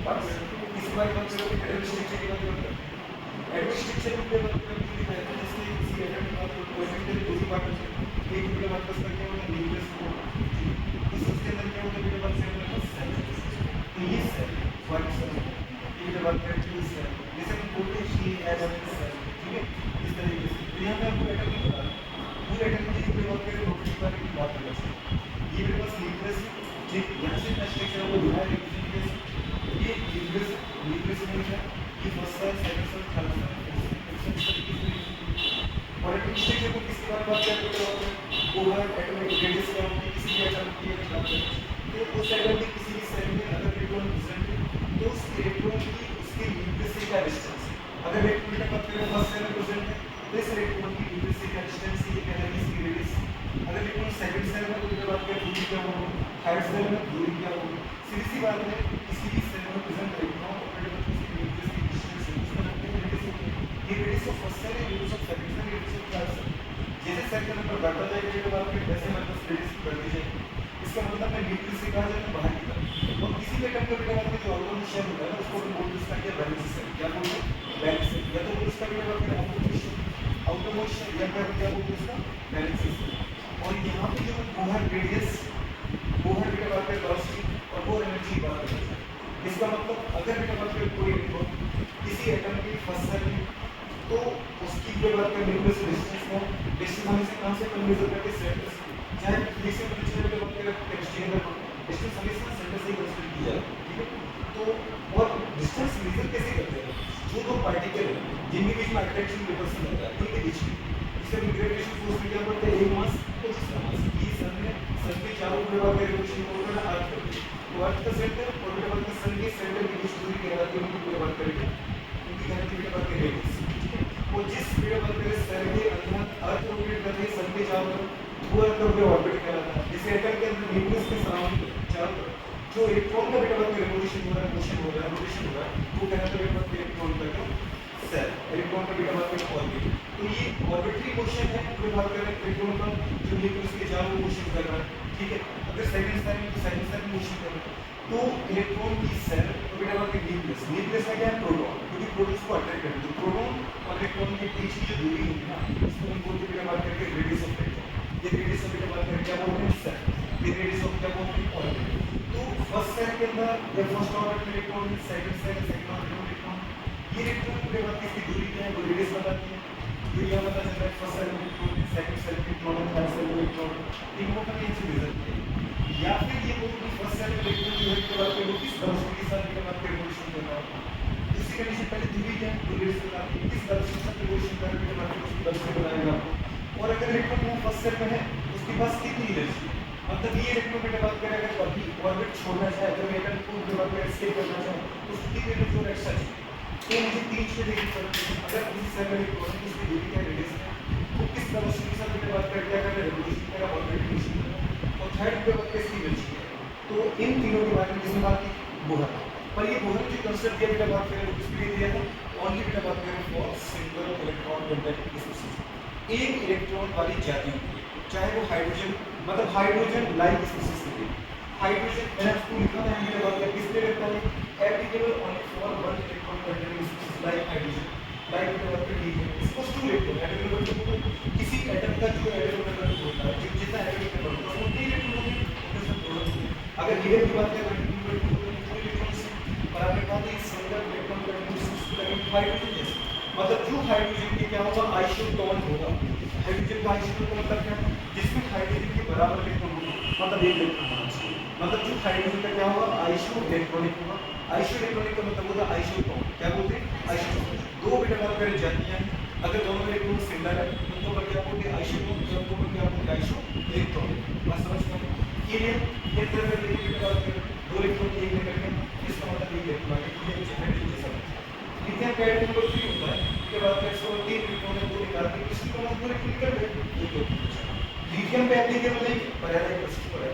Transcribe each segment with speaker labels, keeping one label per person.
Speaker 1: बस इसके बाद बात करोगे एडमिनिस्ट्रेशन की बात करोगे, एडमिनिस्ट्रेशन की बात करोगे जैसे किसी एटम की बात करो कोई भी दो ही पार्ट होते हैं, एक के बाद क्या होता है न्यूक्लियस को, इसके अंदर क्या होता है बेटा बात सेल सेल, तो ये सेल फॉर एग्जांपल ये बात करते हैं सेल जैसे कि बोलते हैं शी एज अ सेल, ठीक है, इस तरीके से। तो यहाँ पे आपको एटम की बता रहा हूँ, पूरे एटम की जो बात करें प्रॉपर्टी बारे में बात कर रहे हैं, ये मेरे पास न्यूक्लियस ठीक यहाँ से स्ट्रक्चर है वो दिखाया है, ये न्यूक्लियस में है, ये first shell second shell third shell और स्ट्रक्चर को किसके बारे में बात करते हैं, ओवर एटॉमिक रेडियस क्या होती है किसी भी एटम की बात करते हैं, तो उस एटम के किसी भी सेल में अगर इलेक्ट्रॉन प्रेजेंट है तो उस इलेक्ट्रॉन की उसके न्यूक्लियस से क्या डिस्टेंस है, अगर इलेक्ट्रॉन की बात करें फर्स्ट सेल में प्रेजेंट है तो इस इलेक्ट्रॉन की न्यूक्लियस से क्या डिस्टेंस है, ये कहलाएगी इसकी रेडियस। अगर इलेक्ट्रॉन सेकंड सेल में तो बात करें दूरी क्या होगी, थर्ड सेल में दूरी क्या होगी, सीधी सी बात है किसी भी सेल में प्रेजेंट इलेक्ट्रॉन और उसकी न्यूक्लियस की डिस्टेंस है उसको लगता है रेडियस, ये रेडियस ऑफ फर्स्ट सेल है, radius of second shell, radius of third shell, जैसे सेल का नंबर बढ़ता जाएगा ये बात करें वैसे हमारे पास रेडियस बढ़ती जाएगी। इसका मतलब है न्यूक्लियस से कहा जाता है बाहर की तरफ, और किसी भी एटम का बेटा बात करें जो आउटर शेल होता है ना उसको हम बोलते हैं इसका क्या वैलेंस सेल, क्या बोलते हैं वैलेंस सेल, या तो उसका बेटा बात करें आउटर शेल या फिर क्या बोलते हैं इसका वैलेंस सेल। और यहाँ पे जो बोहर रेडियस बोहर बेटा बात करें वेलोसिटी और बोहर एनर्जी की बात करते हैं, इसका मतलब अगर बेटा बात करें कोई इलेक्ट्रॉन किसी एटम की फर्स्ट सेल में तो उसकी जो बात करें न्यूक्लियस डिस्टेंस को डिस्टेंस हमें से कहां से मेजर करके सेंटर से, चाहे फिजिक्स में पिक्चर पे बात करें केमिस्ट्री में डिस्टेंस हमेशा सेंटर से ही कंसीडर की जाए, ठीक है। तो और डिस्टेंस मेजर कैसे करते हैं, जो दो पार्टिकल हैं जिनके बीच में अट्रैक्शन रिपल्शन होता है उनके बीच में जिसे हम ग्रेविटेशन फोर्स में क्या बोलते हैं, एक मास और दूसरा मास, ये सन के चारों ओर बात करें रिवॉल्यूशन हो रहा है अर्थ पे, तो अर्थ का सेंटर और बेटा बात करें सन के सेंटर के बीच दूरी कहलाती है उनकी बात करेंगे उनकी कहलाती है बात करें रेडियस, और जिस बेटा बात करें सेल के अंदर अर्थ ऑर्बिट कर रही है सन के चारों ओर वो अर्थ ऑर्बिट कहलाता है, जैसे एटम के अंदर न्यूक्लियस के सराउंडिंग चारों तरफ जो इलेक्ट्रॉन का बेटा बात करें रिवॉल्यूशन हो रहा है मोशन हो रहा है रोटेशन हो रहा है वो कहलाता है बेटा बात करें इलेक्ट्रॉन का सेल, इलेक्ट्रॉन का बेटा बात करें ऑर्बिट, तो ये ऑर्बिटरी मोशन है जो बात करें इलेक्ट्रॉन का जो न्यूक्लियस के चारों ओर मोशन कर रहा है, ठीक है। अगर सेकंड सेल में तो सेकंड सेल मोशन कर रहा है तो इलेक्ट्रॉन की सेल तो बेटा बात करें न्यूक्लियस, न्यूक्लियस में क्या है प्रोटॉन, क्योंकि प्रोटॉन को अट्रैक्ट करते हैं, तो प्रोटॉन और इलेक्ट्रॉन के बीच की जो दूरी होती है ना इसको हम बोलते हैं बेटा बात करके रेडियस ऑफ इलेक्ट्रॉन, ये रेडियस ऑफ बेटा बात करें क्या बोलते हैं सेल, ये रेडियस ऑफ क्या बोलते हैं ऑर्बिट। तो फर्स्ट सेल के अंदर या फर्स्ट ऑर्बिट में electron, second shell second orbit में इलेक्ट्रॉन, ये इलेक्ट्रॉन के बात किसकी दूरी क्या है वो रेडियस बताती है, तो यह पता चलता है फर्स्ट सेल में इलेक्ट्रॉन, सेकंड सेल में इलेक्ट्रॉन, थर्ड सेल में इलेक्ट्रॉन, इम्पोर्टेंट ये चीज है। या फिर ये बोलो कि फर्स्ट सेल में इलेक्ट्रॉन जो है के बात करें किस वेलोसिटी के साथ के बात करें रिवॉल्यूशन कर रहा है, इसकी कंडीशन पहले दूरी क्या है तो रेडियस बताती है, किस वेलोसिटी से रिवॉल्यूशन कर रहे हैं बात करें उसकी वेलोसिटी बताएगा आपको, और अगर इलेक्ट्रॉन वो फर्स्ट सेल में है उसके पास कितनी एनर्जी, मतलब ये इलेक्ट्रॉन बेटा बात करें अगर अभी ऑर्बिट छोड़ना चाहे अगर एटम को जो बात करें एस्केप करना चाहे तो उसकी कितनी एनर्जी और एक्स्ट्रा चाहिए, तो मुझे तीन चीजें देखनी पड़ती है, अगर इस सेल में इलेक्ट्रॉन की उसकी दूरी क्या रेडियस है तो किस वेलोसिटी के साथ बेटा बात करें क्या कर रहे हैं रिवॉल्यूशन कर रहा है ऑर्बिट मोशन कर रहा है, और थर्ड पे बात करें इसकी एनर्जी है। तो इन तीनों के बारे में जिसमें बात की बोहर, पर ये बोहर जो कंसेप्ट दिया बेटा बात करें किसके लिए दिया था, ओनली बेटा बात करें for single electron contact species, एक इलेक्ट्रॉन वाली जाति चाहे वो हाइड्रोजन मतलब हाइड्रोजन लाइक स्पीशीज के लिए, हाइड्रोजन मैंने आपको लिखा था बेटा बात करें किस लिए लिखा है applicable only for one electron contact species like hydrogen, like बेटा बात करें ठीक है इसको टू इलेक्ट्रॉन एप्लीकेबल किसी एटम का जो एटॉमिक नंबर होता है जितना एटॉमिक नंबर होता है उतने इलेक्ट्रॉन अगर हीलियम की बात करें पर आपने कहा कि सिंगल इलेक्ट्रॉन हाइड्रोजन जैसे मतलब जो हाइड्रोजन के क्या होगा आइसोटोन होगा, हाइड्रोजन का आइसोटोन मतलब क्या जिसमें हाइड्रोजन के बराबर इलेक्ट्रॉन होगा मतलब एक इलेक्ट्रॉन होना चाहिए, मतलब जो हाइड्रोजन का क्या होगा आइसो इलेक्ट्रॉनिक होगा, आइसो इलेक्ट्रॉनिक का मतलब होता है आइसोटोन, क्या बोलते हैं आइसोटोन, दो बेटा बात करें जातियां अगर दोनों इलेक्ट्रॉन सिमिलर है तो क्या बोलते हैं आइसोटोन, दोनों को क्या बोलते हैं आइसो इलेक्ट्रॉनिक, बस समझ गए। ये तरह के दो इलेक्ट्रॉन एक लेकर के इसका मतलब ये इलेक्ट्रॉन है ये जनरेट जैसा लिथियम का एटम नंबर 3 होता है इसके बाद फिर इसको तीन इलेक्ट्रॉन है दो निकाल के किसी को हम पूरे क्लिक कर दें ये लिथियम पे एप्लीकेबल नहीं पर है प्लस 2 पर है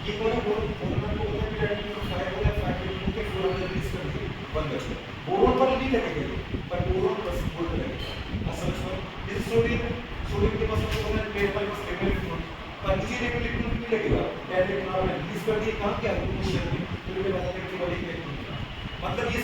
Speaker 1: ये कौन है बोरोन को होता है कि एटम नंबर 5 होता है 5 इलेक्ट्रॉन के 4 अंदर रिलीज कर दिए 1 बच गया, बोरोन पर नहीं लगेगा पर बोरोन प्लस 4 लगेगा असल में जैसे सोडियम के पास होता है पेड़ पर स्टेबल इलेक्ट्रॉन पर किसी इलेक्ट्रॉन नहीं लगेगा पहले इलेक्ट्रॉन रिलीज कर दिए कहां क्या मिशन में तो ये बता दें कि बड़ी इलेक्ट्रॉन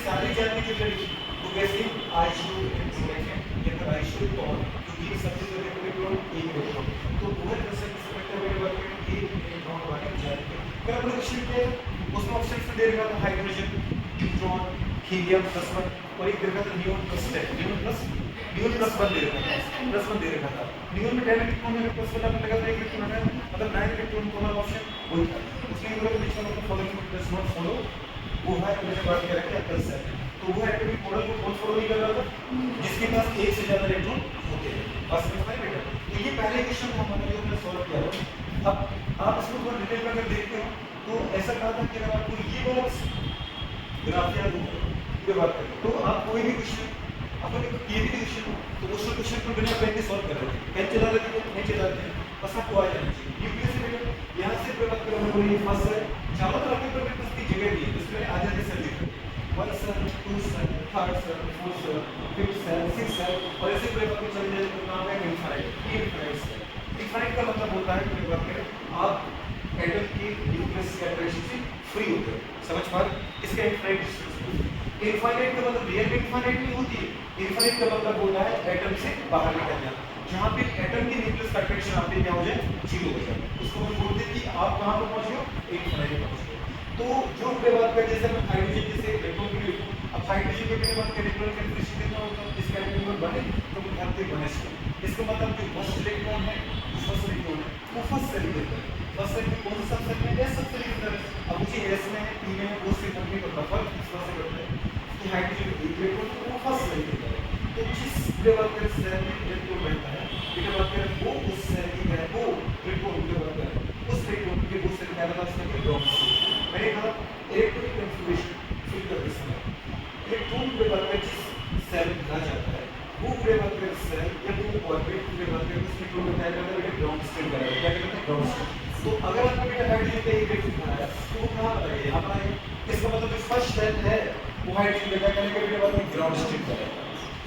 Speaker 1: सारी जानने की लड़की तो कैसे आइसो इलेक्ट्रॉन है या फिर आइसो टॉन क्योंकि ये सबसे ज्यादा इलेक्ट्रॉन एक इलेक्ट्रॉन तो वो कंसेप्ट से करते हुए बात करें एक इलेक्ट्रॉन वाले जानते हैं क्या हम लोग शिफ्ट किया उसमें ऑप्शन से दे रखा था हाइड्रोजन न्यूट्रॉन हीलियम +1 और एक दे रखा था नियोन +10 नियोन +1 दे रखा था +1 दे रखा था नियोन में 10 इलेक्ट्रॉन है +1 आपने लगा था एक इलेक्ट्रॉन है मतलब 9 इलेक्ट्रॉन का हमारा ऑप्शन वही था उसके ऊपर बीच में मतलब फॉलोइंग डज नॉट फॉलो वो है मैंने बात किया क्या कंसेप्ट तो वो एटॉमिक मॉडल को कौन फॉलो नहीं कर रहा था जिसके पास एक से ज्यादा इलेक्ट्रॉन होते हैं बस समझ में बेटा तो ये पहले क्वेश्चन को हमने जो सॉल्व किया अब आप इसको थोड़ा डिटेल में अगर देखते हो तो ऐसा कहा था कि अगर आपको ये वाला ग्राफ याद हो ये बात करें तो आप कोई भी क्वेश्चन अपन ये भी क्वेश्चन तो उस क्वेश्चन को बिना पेन के सॉल्व कर रहे थे पेन चला रहे थे नहीं चला रहे थे बस आपको आ जाना चाहिए यूपीएससी में यहाँ से बात करें हम ये फर्स्ट है चारों तरफ के पेपर की जगह दी है इसमें आ जाते सर लिख one sir two sir third sir fourth sir fifth sir six sir और ऐसे पूरे बात चल जाए तो नाम है इनफाइनाइट इनफाइनाइट का मतलब होता है पूरी बात करें आप एटम की न्यूक्लियस के अट्रैक्शन से फ्री होते हैं समझ पा रहे इसका इनफाइनाइट डिस्टेंस इनफाइनाइट का मतलब रियल इनफाइनाइट नहीं होती है इनफाइनाइट का मतलब होता है एटम से बाहर निकल जाना जहाँ पे एटम की न्यूक्लियस का अट्रैक्शन आपके क्या हो जाए जीरो हो जाए उसको हम बोलते हैं कि आप कहाँ पर पहुँच गए इनफाइनाइट पर पहुँच गए तो जो हमने बात करें जैसे हम हाइड्रोजन जैसे इलेक्ट्रॉन की अब हाइड्रोजन के बिना बात करें इलेक्ट्रॉन का कैरेक्टरिस्टिक कितना होता है इसका इलेक्ट्रॉन बने तो वो धरती बने इसका मतलब जो फर्स्ट इलेक्ट्रॉन है फर्स्ट इलेक्ट्रॉन है वो फर्स्ट सेल के अंदर फर्स्ट सेल में कौन सा सबसेट में एस सबसेट के अंदर अब मुझे एस में है पी में है वो से कंपनी का फर्क इस तरह से करते हैं कि हाइड्रोजन एक इलेक्ट्रॉन वो फर्स्ट सेल के अंदर तो जिस लेवल पर सेल में इलेक्ट्रॉन रहता है ये बात करें वो उस सेल की है वो इलेक्ट्रॉन की बात करें उस इलेक्ट्रॉन के वो सेल का नाम है ड्रॉप मैंने कहा इलेक्ट्रॉनिक कन्फिग्रेशन फिल करते समय इलेक्ट्रॉन के बात करें जिस सेल कहा जाता है वो पूरे बात करें सेल या वो ऑर्बिट पूरे बात करें उस इलेक्ट्रॉन को क्या करता है ग्राउंड स्टेट करेगा क्या कहते हैं ग्राउंड स्टेट तो अगर आपको बेटा हाइड्रोजन का एक इलेक्ट्रॉन बनाया तो वो कहां बताइए यहां पर आएगा इसका मतलब जो फर्स्ट सेल है वो हाइड्रोजन का क्या करेगा बेटा बात में ग्राउंड स्टेट करेगा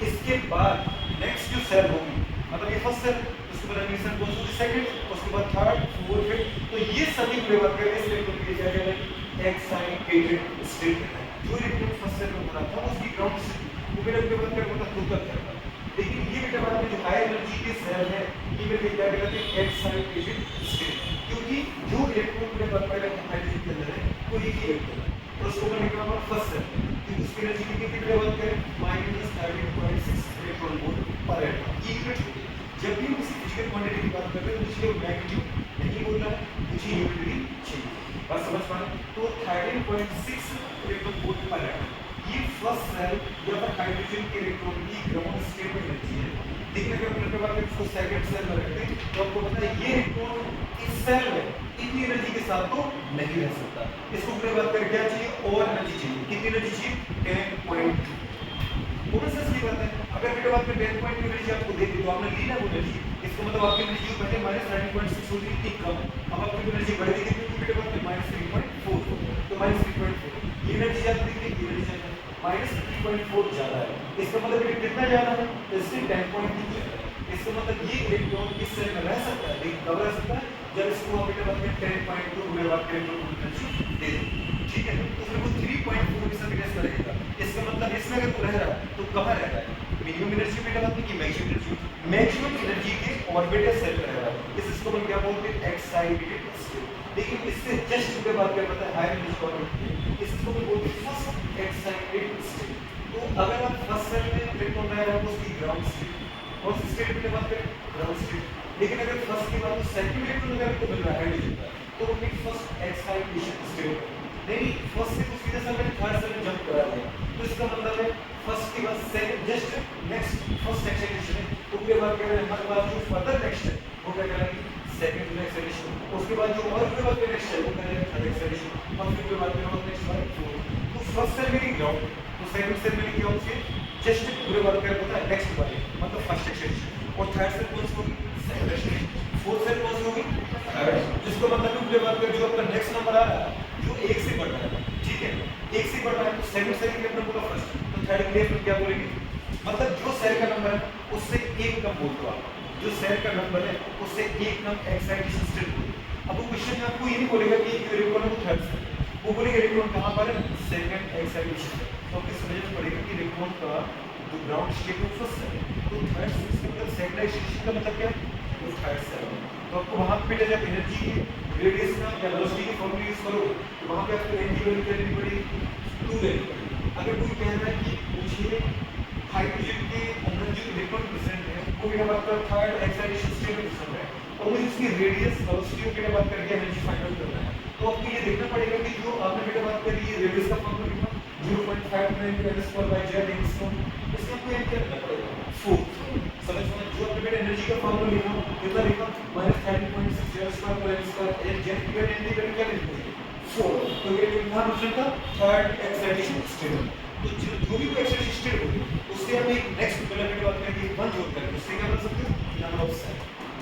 Speaker 1: इसके बाद नेक्स्ट जो सेल होगी मतलब ये फर्स्ट सेल उसके बाद अगली सेल कौन सी सेकंड उसके बाद थर्ड फोर्थ फिफ्थ तो ये सभी पूरे बात करें इस इलेक्ट्रॉन के क्या कहते हैं एक्साइटेड स्टेट है जो इलेक्ट्रॉन फर्स्ट सेल में बना था उसकी ग्राउंड स्टेट वो बेटा पूरे बात करें मतलब खुद का करता लेकिन ये बेटा बात में जो हाई एनर्जी के सेल है ये बेटा क्या कहते हैं एक्साइटेड स्टेट क्योंकि जो इलेक्ट्रॉन पूरे बात करें हाइड्रोजन के अंदर है वो एक ही इलेक्ट्रॉन है और उसको मैं लिखा हूं फर्स्ट सेल क्योंकि उसकी एनर्जी कितनी बात करें -13.6 इलेक्ट्रॉन वोल्ट पर एटम ये यूनिट होती है जब भी हम किसी फिजिकल क्वांटिटी की बात करते हैं तो इसलिए मैग्नीट्यूड नहीं बोलना है मुझे यूनिट भी चाहिए बात समझ पा रहे तो 13.6 इलेक्ट्रॉन वोल्ट पर एटम ये फर्स्ट सेल या फिर हाइड्रोजन के इलेक्ट्रॉन की ग्राउंड स्टेट में एनर्जी है लेकिन अगर अपने बात करें इसको सेकंड सेल में रखते हैं तो आपको पता है ये इलेक्ट्रॉन इस सेल में इतनी एनर्जी के साथ तो नहीं रह सकता इसको अपने बात करें क्या चाहिए और एनर्जी चाहिए कितनी एनर्जी चाहिए 10.2 कौन सा सही बात है अगर बेटा बात में 10.2 एनर्जी आपको दे दी तो आपने ली ना वो एनर्जी इसका मतलब आपकी एनर्जी पहले -13.6 होती थी कम अब आपकी एनर्जी बढ़ गई कितनी बेटा बात में -3.4 तो -3.4 ये एनर्जी ज्यादा दिख रही है एनर्जी ज्यादा -3.4 ज्यादा है इसका मतलब ये कितना ज्यादा है तो इससे 10.2 ज्यादा है इसका मतलब ये इलेक्ट्रॉन इस सेल में रह सकता है लेकिन कब रह सकता है जब इसको आप बेटा बात में 10.2 पूरे बात करें तो एनर्जी दे दो ठीक है तो फिर वो 3.4 के साथ रिलेट करेगा इसका मतलब इसमें अगर वो रह रहा है तो कहां रह रहा है मिनिमम एनर्जी बेटा बात की मैक्सिमम एनर्जी के ऑर्बिटल सेल में रह रहा है इसको हम क्या बोलते हैं एक्साइटेड स्टेट लेकिन इससे जस्ट ऊपर बात कर पता है हायर एनर्जी ऑर्बिट इसको हम बोलते हैं फर्स्ट एक्साइटेड स्टेट तो अगर आप फर्स्ट सेल में इलेक्ट्रॉन रह रहा है तो उसकी ग्राउंड स्टेट और स्टेट में बात करें ग्राउंड स्टेट लेकिन अगर फर्स्ट के बाद सेकंड इलेक्ट्रॉन अगर आपको मिल रहा है हाइड्रोजन का तो वो फर्स्ट एक्साइटेशन स्टेट नहीं फर्स्ट से कुछ सीधे सेल में थर्ड सेल में जंप करा दिया तो इसका मतलब है फर्स्ट के बाद second just next first excitation है तो पूरे बात कर रहे हैं हमारे पास जो फर्दर नेक्स्ट है वो क्या करेंगे सेकंड एक्साइटेशन उसके बाद जो और पूरे बात के नेक्स्ट है वो करेंगे थर्ड एक्साइटेशन और फिर पूरे बात करेंगे नेक्स्ट बार फोर्थ तो फर्स्ट सेल में नहीं ग्राउंड तो सेकंड सेल में नहीं ग्राउंड से जस्ट पूरे बात कर पता है नेक्स्ट वाले मतलब फर्स्ट एक्साइटेशन और थर्ड सेल कौन सी होगी सेकंड एक्साइटेशन फोर्थ सेल कौन सी होगी थर्ड जिसको मतलब पूरे बात कर जो आपका नेक्स्ट नंबर आ रहा है जो एक से बढ़ रहा है ठीक है एक से बढ़ रहा है तो सेकंड सेल के लिए बोला फर्स्ट तो थर्ड के लिए क्या बोलेंगे मतलब जो सेल का नंबर है उससे एक कम बोल दो आप जो सेल का नंबर है उससे एक कम एक्साइटेशन स्टेट बोल अब वो क्वेश्चन में आपको ये नहीं बोलेगा कि जो इलेक्ट्रॉन है वो थर्ड सेल वो वो बोलेंगे इलेक्ट्रॉन कहाँ पर है, सेकंड एक्साइटेशन। तो आपकी समझ में पड़ेगा कि इलेक्ट्रॉन का जो ग्राउंड स्टेट है फर्स्ट है, तो थर्ड इसका मतलब सेकंड एक्साइटेशन का मतलब क्या है, वो थर्ड सेल। तो आपको वहां पे जब एनर्जी की रेडियस का या वेलोसिटी की फॉर्मूला यूज करो तो वहां पे आपको एनर्जी वैल्यू क्या लेनी पड़ेगी, 2 लेनी पड़ेगी। अगर कोई कह रहा है कि मुझे हाइड्रोजन के अंदर जो इलेक्ट्रॉन प्रेजेंट है वो क्या बात कर थर्ड एक्साइटेशन स्टेट में प्रेजेंट है और मुझे उसकी रेडियस वेलोसिटी की बात करके एनर्जी फाइंड आउट करना है, तो आपको ये देखना पड़ेगा कि जो आपने बेटा बात करी है रेडियस का फॉर्मूला लिखा 0.59 इसको आपको याद करना पड़ेगा 4। समझ में जो आपने बेटा एनर्जी का फॉर्मूला लिखा कितना लिखा -13.6 और जेड की एनर्जी वैल्यू क्या लिखी 4। तो ये कितना परसेंट का थर्ड एक्साइटेशन स्टेट। तो जो भी एक्साइटेशन स्टेट होगी उससे हम एक नेक्स्ट कॉलम की बात करेंगे 1 जोड़ करके उससे क्या बन सकते हैं नंबर ऑफ सेल।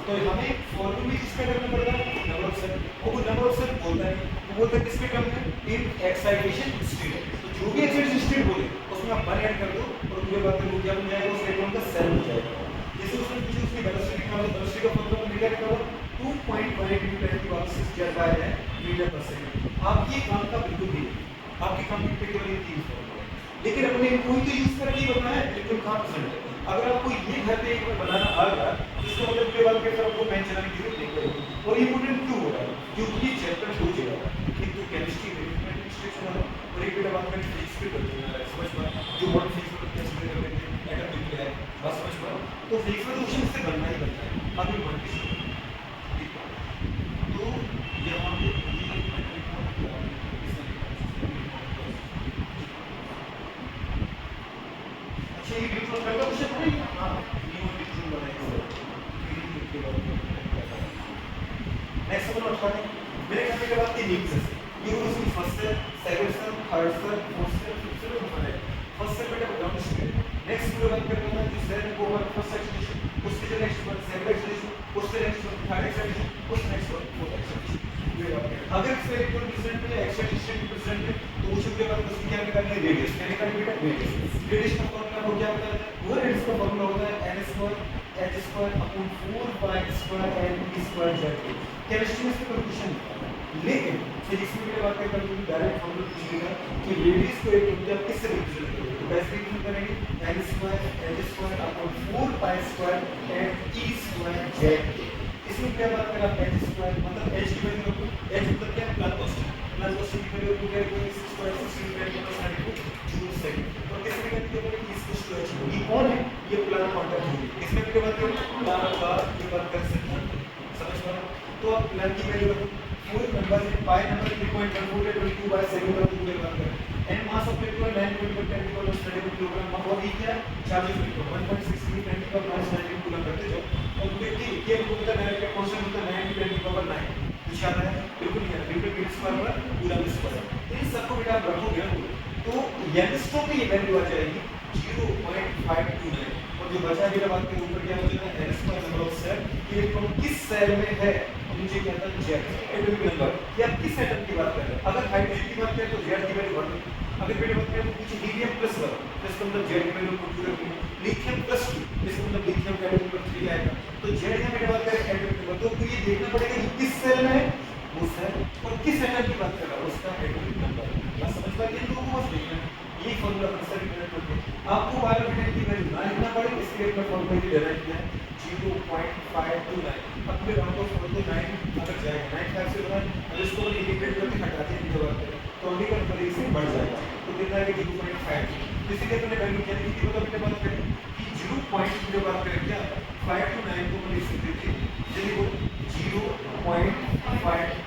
Speaker 1: तो हमें फॉर्मूला में किसका करना पड़ेगा नंबर ऑफ सेल। वो नंबर ऑफ सेल बोलता है वो बोलता है किसके टर्म में इन एक्साइटेशन स्टेट। तो जो भी एक्साइटेशन स्टेट बोले उसमें आप 1 ऐड कर दो और पूरे बात में क्या बन जाएगा उस इलेक्ट्रॉन का सेल बन जाएगा। जैसे उसने पूछा उसकी वेलोसिटी निकालो, वेलोसिटी का फॉर्मूला निकाल निकालो 2.18 × 10⁻⁶ ज्यादा है मीटर पर सेकंड। आप ये काम का बिल्कुल भी आपके कंप्यूटर पे केवल ये 3 फॉर्मूला है, लेकिन हमने कोई तो यूज करके ही बताया इलेक्ट्रॉन कहां प्रेजेंट है। अगर आपको ये घर पे एक बार बनाना आ गया तो इसका मतलब के बाद फिर आपको पेन चलाने की जरूरत नहीं पड़ेगी। और इंपोर्टेंट क्यों हो रहा है क्योंकि ये चैप्टर हो जाएगा एक तो केमिस्ट्री में इंस्ट्रक्शन है और एक बेटा बात करें फिजिक्स पे करते हैं समझ पा जो मॉडर्न फिजिक्स में कंसीडर करते हैं एटम न्यूक्लियर है बस समझ पा। तो फिजिक्स में तो क्वेश्चन इससे बनना ही बनता है। अभी मान के तो यहां पे अच्छा ये बिल्कुल पहला क्वेश्चन है हां न्यू बिल्कुल बनाएंगे नेक्स्ट वन उठा है मेरे कहने के बाद तीन न्यूक्लियस ये उसकी first shell second shell third shell fourth shell fifth shell उठा है। फर्स्ट सेल बेटा ग्राउंड स्टेट नेक्स्ट पूरा बात करते हैं जो सेल को ओवर फर्स्ट एक्साइटेशन उसके जो नेक्स्ट वन सेकंड एक्साइटेशन उसके नेक्स्ट वन थर्ड एक्साइटेशन उसके नेक्स्ट वन फोर्थ एक्साइटेशन। अगर इसमें इलेक्ट्रॉन प्रेजेंट है एक्साइटेशन प्रेजेंट है तो उस के बाद उसकी क्या निकालनी है रेडियस क्या निकालनी बेटा रेडियस का फॉर्मूला वो क्या होता है वो रेडियस का फॉर्मूला होता है n² h² / 4π² n p² z। Chemistry में इसका क्वेश्चन लेकिन फिजिक्स में क्या बात करते हैं डायरेक्ट फॉर्मूला पूछेगा कि रेडियस को एक मतलब किससे रिप्रेजेंट करोगे तो कैसे रिप्रेजेंट करेंगे n² h² / 4π² n e² z। इसमें क्या बात करें आप h² मतलब h की वैल्यू रखो h मतलब क्या प्लस कॉस्ट की वैल्यू को क्या करेंगे 6² 16 जूल सेकंड और किसमें क्या करेंगे h ये कौन है ये प्लान क्वांटम थ्योरी। इसमें क्या बात करें प्लान का ये बात कर सकते हैं समझ पा तो आप प्लान की वैल्यू रखो पूरे नंबर है पाई नंबर 3.1422 पर पूरे बात करें n mass of electron 9.10 kilogram और ये क्या चार्ज ऑफ 1.63 10 का प्लस 19 कूलम करते जाओ और देखिए ये हमको पता डायरेक्ट कांस्टेंट होता है 9 10 पावर 9 कुछ याद है बिल्कुल नहीं है न्यूटन मीटर स्क्वायर पर कूलम स्क्वायर। इन सबको बेटा आप रखोगे तो यंगस्ट्रोन की ये वैल्यू आ जाएगी 0.529 और जो बचा बेटा बात के ऊपर क्या हो जाता है n² number of cell electron किस सेल में है नीचे क्या था जेड एटॉमिक नंबर या किस एटम की बात कर रहे हैं। अगर हाइड्रोजन की बात करें तो जेड की वैल्यू 1 अगर बेटा बात करें तो कुछ हीलियम +1 इसका मतलब जेड की वैल्यू कंप्यूटर में लिथियम +2 इसका मतलब लिथियम का एटॉमिक नंबर 3 आएगा। तो जेड का बेटा बात करें एटॉमिक नंबर तो ये देखना पड़ेगा कि किस सेल में है वो सेल और किस एटम की बात कर रहा है उसका एटॉमिक नंबर बस समझ पा रहे हैं। लोगों को बस देखना ये फॉर्मूला पर सर रिलेट करके आपको बायोमेटेरियल की वैल्यू ना लिखना पड़े इसके लिए मैं फॉर्मूला ही डिराइव किया है 0.529 अब फिर हमको 429 अगर जाएगा 95 से बना और इसको इंटीग्रेट करके हटा दें जो बात करें तो ओनली का नंबर इससे बढ़ जाएगा तो कितना है कि 0.5 इसी के अपने वैल्यू क्या लिखी तो अपने बात करें कि 0. जो बात करें क्या 529 को हम लिख सकते थे यदि वो 0.5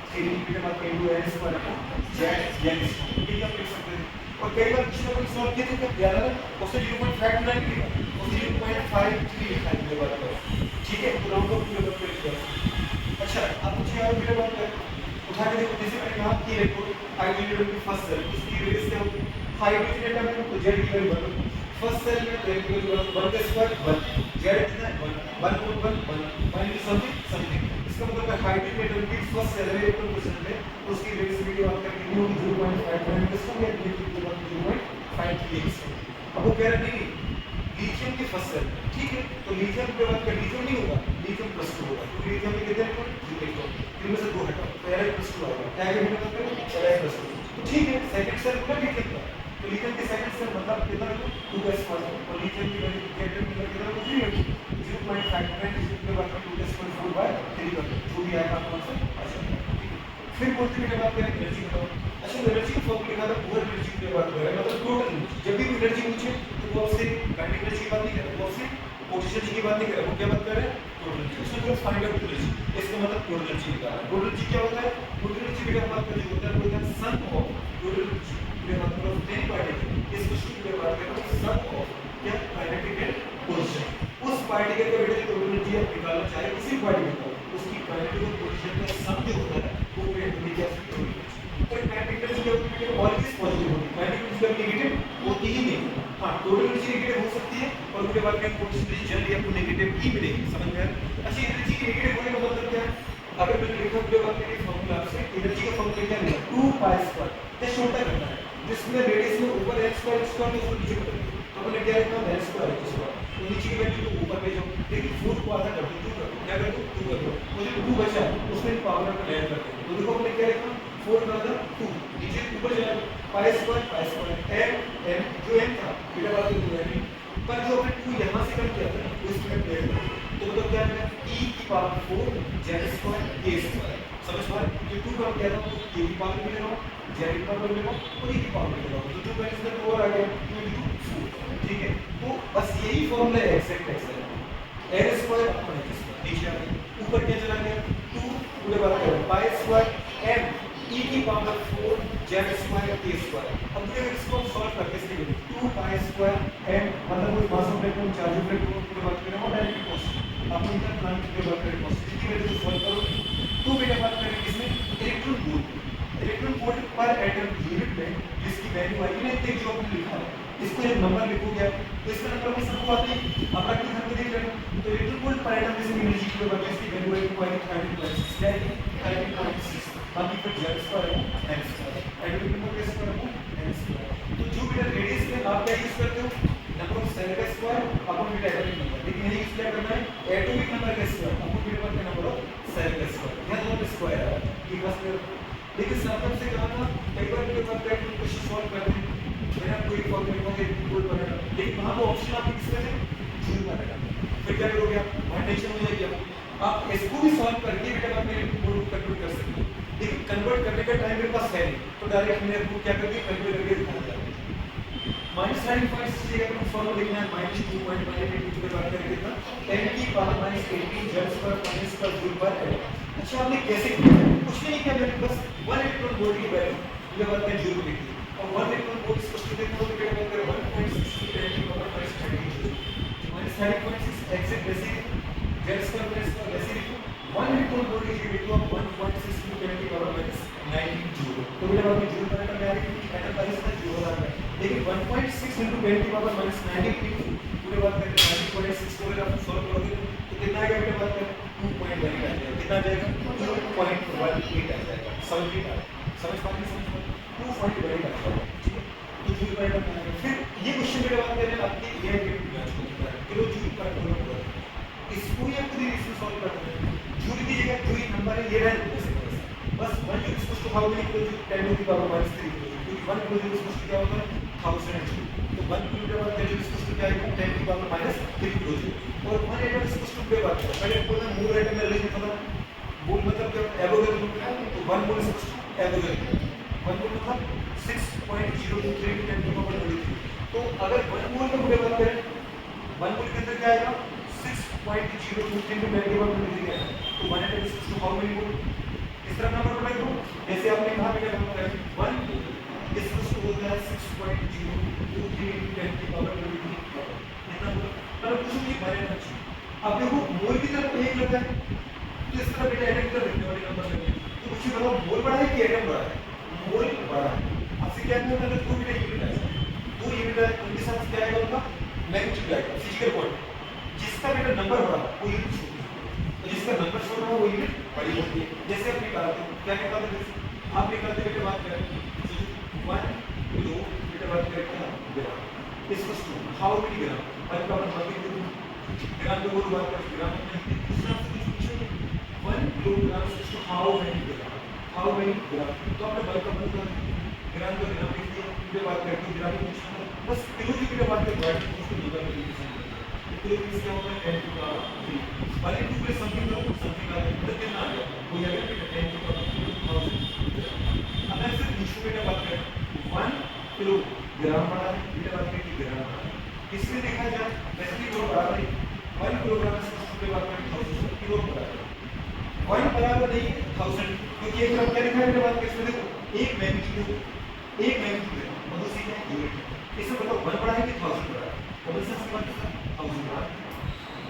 Speaker 1: की बात करें वो n स्क्वायर को z n ये आप लिख सकते हैं। और कई बार किसी ने कोई सॉल्व किया था क्या याद है उसने 0.529 लिखा उसने 0.53 लिखा है ये बात करो ठीक है तो राउंड ऑफ टू लेवल पे लिखा। अच्छा अब मुझे और भी बात कर उठा के देखो जैसे मैंने कहा कि इलेक्ट्रॉन हाइड्रोजन की फर्स्ट सेल उसकी रेडियस क्या होगी हाइड्रोजन एटम है तो z की वैल्यू 1 फर्स्ट सेल में z की वैल्यू 1 का स्क्वायर 1 z कितना है 1 इनटू समथिंग इसका मतलब है हाइड्रोजन एटम की फर्स्ट सेल में इलेक्ट्रॉन प्रेजेंट है तो उसकी रेडियस की बात करें कितनी होगी 0.59 इसका या 0.53 अब वो कह रहे नहीं लिथियम की फर्स्ट सेल ठीक है तो लिथियम के बाद का लिथियम नहीं होगा लिथियम +2 होगा क्योंकि लिथियम में कितने इलेक्ट्रॉन इनमें से 2 हटाओ पहला +2 आएगा क्या है मतलब पहला +2 ठीक है, सेकंड सेल में लिख लेता तो लिथियम की सेकंड सेल मतलब कितना है 2 का स्क्वायर और लिथियम की वैल्यू केटन की वैल्यू कितना होगी 0.59 इस के बाद 2 का स्क्वायर 4 बाय 3 कर दो जो भी आएगा आपको आंसर आ जाएगा। फिर बोलते हैं बात करें एनर्जी बताओ। अच्छा एनर्जी का फॉर्मूला लिखा था पूरा एनर्जी की बात कर रहे हैं मतलब टोटल जब भी एनर्जी पूछे तो वो आपसे काइनेटिक एनर्जी की बात नहीं कर रहे, वो आपसे पोटेंशियल की बात नहीं कर रहे, वो क्या बात कर रहे हैं टोटल एनर्जी। उसमें जो फाइंड आउट एनर्जी इसका मतलब टोटल एनर्जी निकालना है। टोटल एनर्जी क्या होता है? टोटल एनर्जी की बात करें जो होता है वो होता है सम ऑफ टोटल एनर्जी की बात करो 10 पार्टिकल इस क्वेश्चन की बात करें सम ऑफ क्या काइनेटिक एंड पोटेंशियल उस पार्टिकल का बेटा टोटल एनर्जी आप निकालना चाहे किसी पार्टिकल का उसकी काइनेटिक और पोटेंशियल का सम जो होता है वो वेट क्या टोटल एनर्जी। और काइनेटिक एनर्जी की वेट ऑलवेज पॉजिटिव होती है, काइनेटिक एनर्जी कभी नेगेटिव होती ही नहीं। हां टोटल एनर्जी नेगेटिव हो सकती है और उसके बाद में पोटेंशियल एनर्जी जनरली आपको नेगेटिव ही मिलेगी, समझ में आया? अच्छा एनर्जी की नेगेटिव होने का मतलब क्या है? अगर मैं लिखूं जो बात करें फार्मूला आपसे एनर्जी का फार्मूला क्या है 2 पाई स्क्वायर ये छोटा करना है जिसमें रेडियस में ऊपर x स्क्वायर तो उसको नीचे कर दो तो अपने क्या लिखना है स्क्वायर तो नीचे की वैल्यू को ऊपर ले जाओ लेकिन 4 को आधा कर दो 2 कर दो क्या कर दो 2 कर दो मुझे 2 बचा उसमें पावर को ऐड कर दो तो देखो अपने क्या लिखना 4 का 2 नीचे ऊपर चला पाई स्क्वायर m जो m था बेटा बात तो है पर जो हमने 2 यहां से कर दिया था वो इसमें ऐड कर दो तो मतलब क्या है e की power 4 z square a square समझ पा रहे ये 2 का क्या था a की पावर में ले लो z की पावर में ले लो और e की पावर में ले लो तो 2 का इसमें 2 और आ गया 2 ठीक है तो बस यही फॉर्मूला है exact exact a square upon x square नीचे आ गया ऊपर क्या चला गया 2 पूरे बात करो पाई स्क्वायर m e की power 4 z square a square अब देखो इसको सॉल्व करके इसके लिए 2 पाई स्क्वायर m मतलब वो मास of electron charge of electron पूरे बात करें और डायरेक्ट कॉस्ट आप इनका प्लान की बात करें कॉस्ट की वैल्यू को सॉल्व करो तो बेटा बात करें इसमें इलेक्ट्रॉन वोल्ट पर एटम यूनिट में जिसकी वैल्यू आई है देख जो आपने लिखा है इसको एक नंबर लिखोगे तो इसका नंबर में सबको आते हैं अपना की घर में देख लेना तो इलेक्ट्रॉन वोल्ट पर एटम जिसकी एनर्जी की बात है इसकी वैल्यू है 30.6 बाकी फिर z स्क्वायर है n स्क्वायर एटॉमिक नंबर कैसे करूं n स्क्वायर तो जो बेटा रेडियस में आप क्या यूज करते हो नंबर ऑफ सेल का स्क्वायर अपॉन बेटा एटॉमिक नंबर लेकिन यही यूज क्या करना है एटॉमिक नंबर का स्क्वायर अपॉन बेटा का नंबर ऑफ सेल का स्क्वायर यहां दोनों स्क्वायर है ये बस लेकिन सार्थक से कहा था कई बार मेरे पास बैठ के क्वेश्चन सॉल्व करते हैं मेरा कोई फॉर्मूला को गोल बनाना लेकिन वहां वो ऑप्शन आपको किसका है जूल बनाना फिर क्या करोगे आप वहां टेंशन हो जाएगी आप इसको भी सॉल्व करके बेटा आप मेरे बोर्ड को कंप्यूट कर सकते हो लेकिन कन्वर्ट करने का टाइम मेरे पास है नहीं तो डायरेक्ट मेरे को क्या करके कन्वर्ट करके दिखाना चाहते माइनस 9.6 से अगर हम फॉर्मूला लिखना है माइनस 2.5 की बात करें कितना 10 की power minus 18 z square minus का जूल पर है। अच्छा आपने कैसे किया कुछ नहीं किया मैंने बस 1 इलेक्ट्रॉन वोल्ट की वैल्यू ये बात है जूल लिख दी और 1 इलेक्ट्रॉन वोल्ट स्पष्ट देखो तो क्या बात करें 1.6 की 10 की पावर माइनस 13 माइनस 9.6 एग्जैक्ट वैसे z स्क्वायर माइनस का वैसे लिखो 1 इलेक्ट्रॉन वोल्ट की वैल्यू ऑफ 1.6 की 10 की पावर माइनस 19 जूल तो मेरे बात में जूल पर एटम आ रही है एटम का इसका जूल हो रहा है लेकिन 1.6 into 10 की पावर माइनस 19 पूरे बात करें 19.6 को अगर आप सॉल्व करोगे तो कितना आएगा बेटा बात करें 2.1 आ जाएगा कितना आ जाएगा 2.18 आ जाएगा समझ पा रहे 2.1 आ जाएगा ठीक है तो जूल पर एटम आएगा फिर ये क्वेश्चन मेरे बात करें आपके ये मैच को किलो जूल पर एटम होगा इसको ही आपको इसमें सॉल्व करना है जूल की जगह जो ही नंबर है ये रहने बस 1 जूल इसको तो हाउ मेनी किलो जूल 10 की पावर माइनस 3 क्योंकि 1 किलो जूल इसको क्या होगा 1000 जूल तो 1 किलो के बाद वैल्यू इसको क्या आएगा 10 की पावर माइनस 3 किलो जूल और 1 एटम इसको पे बात करें पहले बोला मोल एटम में रिलेशन था मोल मतलब क्या एवोगैड्रो तो 1 मोल इसको एवोगैड्रो 1 मोल मतलब 6.023 10 की पावर 23 तो अगर 1 मोल का पूरे बात करें 1 मोल के अंदर क्या आएगा 6.023 10 की पावर 23 आएगा तो 1 एटम इसको हाउ मेनी मोल इस तरह नंबर बनाए तो जैसे आपने कहा बेटा नंबर है 1 इसको बोलते हैं 6.023 10 की पावर 23 इतना मतलब कुछ भी बने ना अब देखो मोल की तरफ एक लगा है तो इस तरह बेटा एटम की तरफ लिखने वाले नंबर लगे तो कुछ बताओ मोल बड़ा है कि एटम बड़ा है मोल बड़ा है आपसे क्या कहना है दो बेटा यूनिट है दो यूनिट है उनके साथ क्या आएगा उनका मैग्नीट्यूड आएगा फिजिकल क्वांटिटी जिसका बेटा नंबर बड़ा वो यूनिट छोटा तो जिसका नंबर छोटा हो वो यूनिट बड़ी होती है जैसे आप निकालते हो क्या निकालते हो आप निकालते बेटे बात करें 1 किलो बेटे बात करें ग्राम इसको हाउ मेनी ग्राम 1 का मतलब ग्राम को बोलो बात करें ग्राम में दूसरा से कुछ पूछो 1 किलोग्राम इसको हाउ मेनी ग्राम तो आपने बल का मतलब ग्राम को ग्राम लिख दिया, फिर बात करते हैं ग्राम की बस किलो की फिर बात करते हैं उसको लीवर में लिखते हैं किलो की क्या होगा 10 टू का 3 वाले टू पे समथिंग करो समथिंग आ गया कितना आ गया कोई आ गया 10 टू का 1000 अब ऐसे इशू में बात करें 1 किलोग्राम बड़ा है ये बात करें कि ग्राम बड़ा है इसमें देखा जाए वैसे ही जो बराबर है 1 किलोग्राम से बात करें 1000 किलो बराबर वन बराबर नहीं है 1000 क्योंकि एक तरफ क्या लिखा है मेरे बात इसमें देखो एक मैग्नीट्यूड है और दूसरी क्या है यूनिट इसमें बताओ 1 बड़ा है कि 1000 बड़ा है कौन सा सवाल है 1000 बड़ा है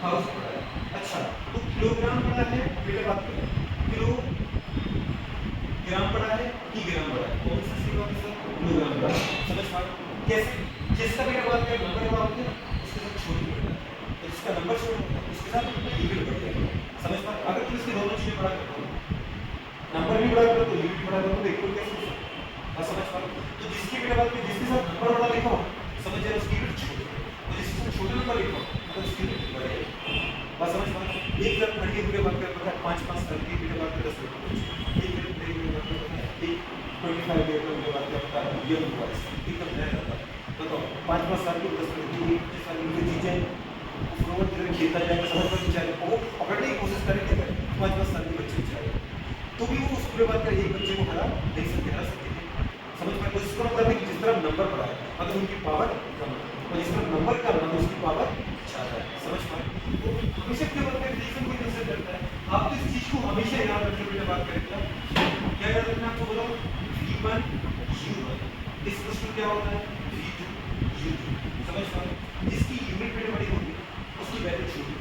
Speaker 1: 1000 बड़ा है अच्छा तो किलोग्राम बड़ा है बेटा बात करें किलो ग्राम बड़ा है कि ग्राम बड़ा है कौन सा सवाल है किलोग्राम बड़ा है समझ पा कैसे जिसका बेटा बात करें नंबर बड़ा होता है उसके साथ छोटी बेटा तो जिसका नंबर छोटा होता है उसके साथ यूनिट बढ़ जाएगा समझ पा अगर तुम इसके दोनों चीजें बड़ा करते हो नंबर भी बड़ा करो तो यूनिट बड़ा करो तो इक्वल कैसे हो सकता है समझ पा तो जिसकी बेटा बात में जिसके साथ नंबर बड़ा लिखा हो समझ जाए उसकी यूनिट छोटी और जिसके साथ छोटा नंबर लिखा हो तो उसकी यूनिट बड़ी है बस समझ पा एक तरफ खड़ी के वीडियो बात कर पता है 5 करके वीडियो बात कर 10 एक तरफ खड़ी वीडियो बात कर पता है एक 25 के वीडियो बात कर पता है ये वॉइस एकदम नया रहता है बताओ 5 साल की 10 की 25 साल की चीजें रोज जब खेलता जाएगा समझ पर बेचारे को पकड़ने की कोशिश करेंगे 5 साल के बच्चे बेचारे तो भी वो उस पूरे बात कर एक बच्चे को हरा नहीं सकते हरा सकते समझ में तो इसका मतलब है कि जिस तरह नंबर बढ़ा है अगर उनकी पावर कम है और जिस तरह नंबर कम है तो उसकी पावर ज्यादा है समझ पाए तो हमेशा क्या बात है रीजन को कैसे करता है आप इस चीज को हमेशा याद रखने के लिए बात करेंगे क्या याद रखना आपको बोलो v1 u1 इस क्वेश्चन क्या होता है v2 u2 समझ पाए जिसकी यूनिट बेटे बड़ी होगी उसकी वैल्यू छोटी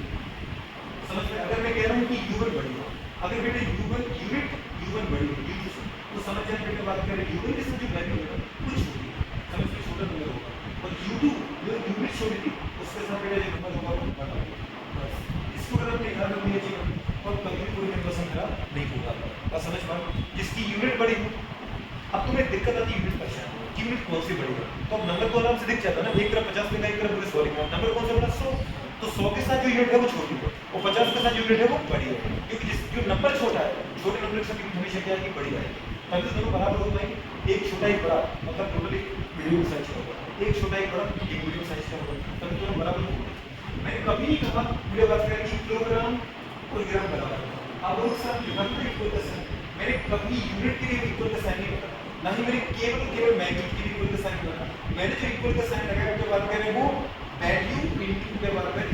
Speaker 1: समझ में अगर मैं कह रहा हूं कि u1 बड़ी हो अगर बेटे u1 यूनिट u1 बड़ी हो u2 से तो समझ जाए बेटे बात करें u1 के साथ जो वैल्यू होगा वो छोटी समझ में छोटा नंबर होगा और u2 जो यूनिट छोटी थी उसके साथ बेटे जो नंबर होगा वो बड़ा होगा बस इसको अगर अपने ध्यान रखिए जीवन और कभी कोई पसंद करा नहीं होगा बस समझ पाओ जिसकी यूनिट बड़ी हो अब तुम्हें दिक्कत आती है यूनिट पहचान यूनिट कौन सी बड़ी है तो अब नंबर तो आराम से दिख जाता है ना एक तरफ 50 लिखा एक तरफ 100 लिखा नंबर कौन सा बड़ा 100 तो 100 के साथ जो यूनिट है वो छोटी है और 50 के साथ जो यूनिट है वो बड़ी है क्योंकि जो नंबर छोटा है छोटे नंबर के साथ यूनिट हमेशा क्या है कि बड़ी आएगी तभी दोनों बराबर हो जाएंगे एक छोटा एक बड़ा मतलब टोटली मीडियम साइज का होगा एक छोटा एक बड़ा एक मीडियम साइज का होगा तभी दोनों बराबर होंगे मैंने कभी नहीं कहा वीडियो बात करें कि किलोग्राम और ग्राम बराबर अब उन सब लिखते इक्वल का साइन मैंने कभी यूनिट के लिए इक्वल का साइन नहीं बताया ना ही मैंने केवल मैग्नीट्यूड के लिए इक्वल का साइन बताया मैंने जो इक्वल का साइन लगाया जो बात करें वो वैल्यू इनटू के बराबर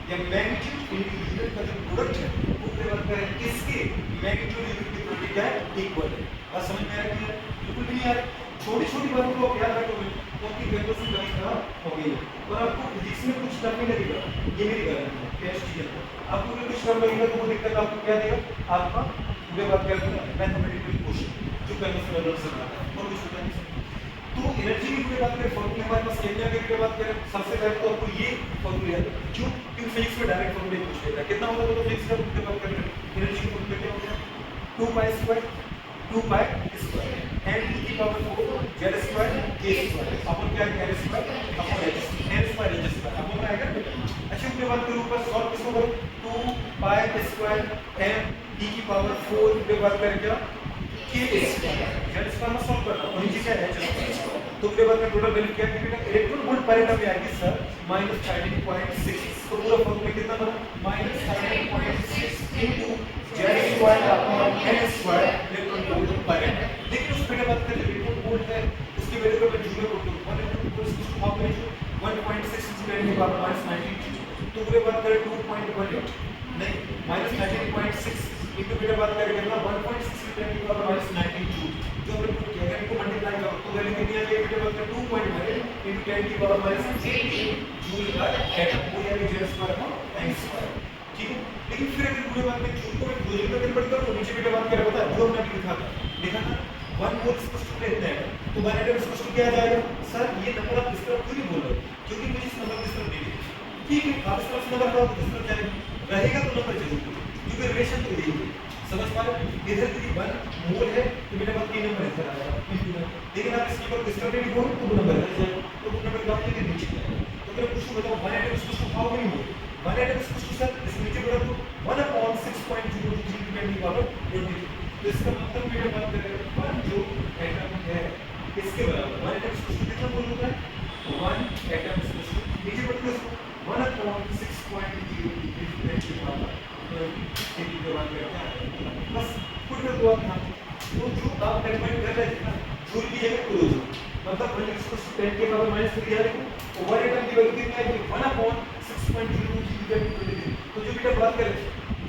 Speaker 1: या मैग्नीट्यूड इनटू यूनिट का जो प्रोडक्ट है वो के बात करें किसके मैग्नीट्यूड यूनिट की प्रोडक्ट क्या है इक्वल है बात समझ में आ रही है बिल्कुल भी नहीं आ रही छोटी छोटी बातों को आप याद रखोगे तो आपकी गणित से कभी खराब हो गई और आपको फिजिक्स में कुछ करने लगेगा ये मेरी गारंटी है टेस्ट की आपको अगर कुछ करना लगेगा तो वो दिक्कत आपको क्या देगा आपका पूरे बात करते हैं मैथमेटिकल क्वेश्चन जो करने से लर्नर से आता है और कुछ होता नहीं तो एनर्जी की पूरी बात करें फॉर्मूले हमारे पास केमिया की बात करें सबसे पहले तो आपको ये फॉर्मूला याद रखना क्यों क्योंकि फिजिक्स में डायरेक्ट फॉर्मूले पूछ लेता है कितना होता है तो फिजिक्स का पूरी बात करें एनर्जी की फॉर्मूला क्या होता है 2 pi square 2 pi square and e की power 4 z square k square upon क्या है r square upon h n square h square upon क्या आएगा अच्छा उसके बाद फिर ऊपर सॉल्व किसको करो 2 पाई स्क्वायर m e की पावर 4 के बाद कर क्या k स्क्वायर z स्क्वायर में सॉल्व करना और नीचे क्या है h स्क्वायर तो उसके बाद में टोटल वैल्यू क्या है इलेक्ट्रॉन वोल्ट पर एटम में आएगी सर -13.6 तो पूरा फॉर्मूला कितना बना -13.6 into z square upon n square electron volt पर एटम लेकिन उस पे बात करें इलेक्ट्रॉन वोल्ट है उसकी वैल्यू को मैं जूल में पुट करूं 1 इनटू 4 इसको हाफ में 1.6 into 10 की पावर -19 तो पूरे बात करें 2.18 नहीं -13.6 इनटू बेटा बात करें कितना 1.6 into 10 की पावर -19 जो हमने पुट किया है इनको मल्टीप्लाई करो तो वैल्यू कितनी आ जाएगी बेटा बात करें 2.18 into 10 की पावर -18 जूल पर एटम वो यानी z square upon n square ठीक है लेकिन फिर अगर पूरे बात में जूल को मैं जूल में कन्वर्ट करूं तो नीचे बेटा बात करें पता है जो हमने लिखा था 1 मोल इक्वल टू इतना है तो 1 एटम इक्वल टू क्या आ जाएगा सर ये नंबर आप इस तरफ क्यों नहीं बोल रहे क्योंकि मुझे इस नंबर इस तरफ नहीं दिखे ठीक है आप इस तरफ से नंबर इस तरफ जाएगा रहेगा तो नंबर जरूर क्योंकि रिलेशन तो यही है समझ पा रहे इधर यदि 1 मोल है तो मेरे पास 3 नंबर इधर आएगा लेकिन आप इसके ऊपर इस तरफ नहीं बोलो तो वो नंबर इधर जाएगा तो वो नंबर का आपके नीचे जाएगा तो मैं पूछूं बताओ 1 atom equal to how many mole 1 atom equal to sir इस नीचे बोला तो 1/6.023 की पावर 23 तो इसका मतलब मेरे बात करें 1 जो एटम है इस 10 के पावर माइनस 3 याद रखो ओवर एटम की वैल्यू कितनी आएगी 1/6.02 तो जो बेटा बात करें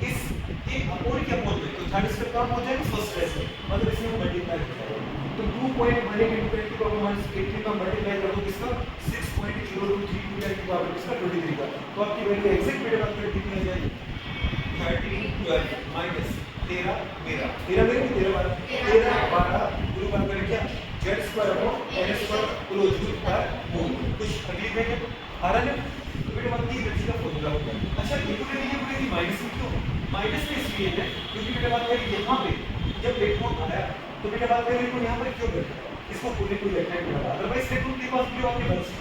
Speaker 1: इस ये अपॉन के अपॉन में तो थर्ड इसका काम हो जाएगा फर्स्ट स्टेज में मतलब इसमें मल्टीप्लाई हो जाएगा तो 2.1 × 10 की पावर माइनस 18 का मल्टीप्लाई कर दो किसका 6.0232 की पावर किसका 23 का तो आपकी वैल्यू एग्जैक्ट बेटा बात करें कितनी आ जाएगी 13 12 माइनस 13 मेरा 12 गुरु बात करें क्या z square upon n square close to पर मोल कुछ तकलीफ है क्या आ रहा है तो बेटा बात की एनर्जी का फॉर्मूला होता है अच्छा ये पूरे लिए पूरे माइनस में क्यों माइनस में इसलिए है क्योंकि बेटा बात करें यहाँ पे जब इलेक्ट्रॉन आया तो बेटा बात करें इलेक्ट्रॉन यहाँ पर क्यों बैठा इसको पूरे को इलेक्ट्रिक मिला अदरवाइज इलेक्ट्रॉन के पास भी आपके पास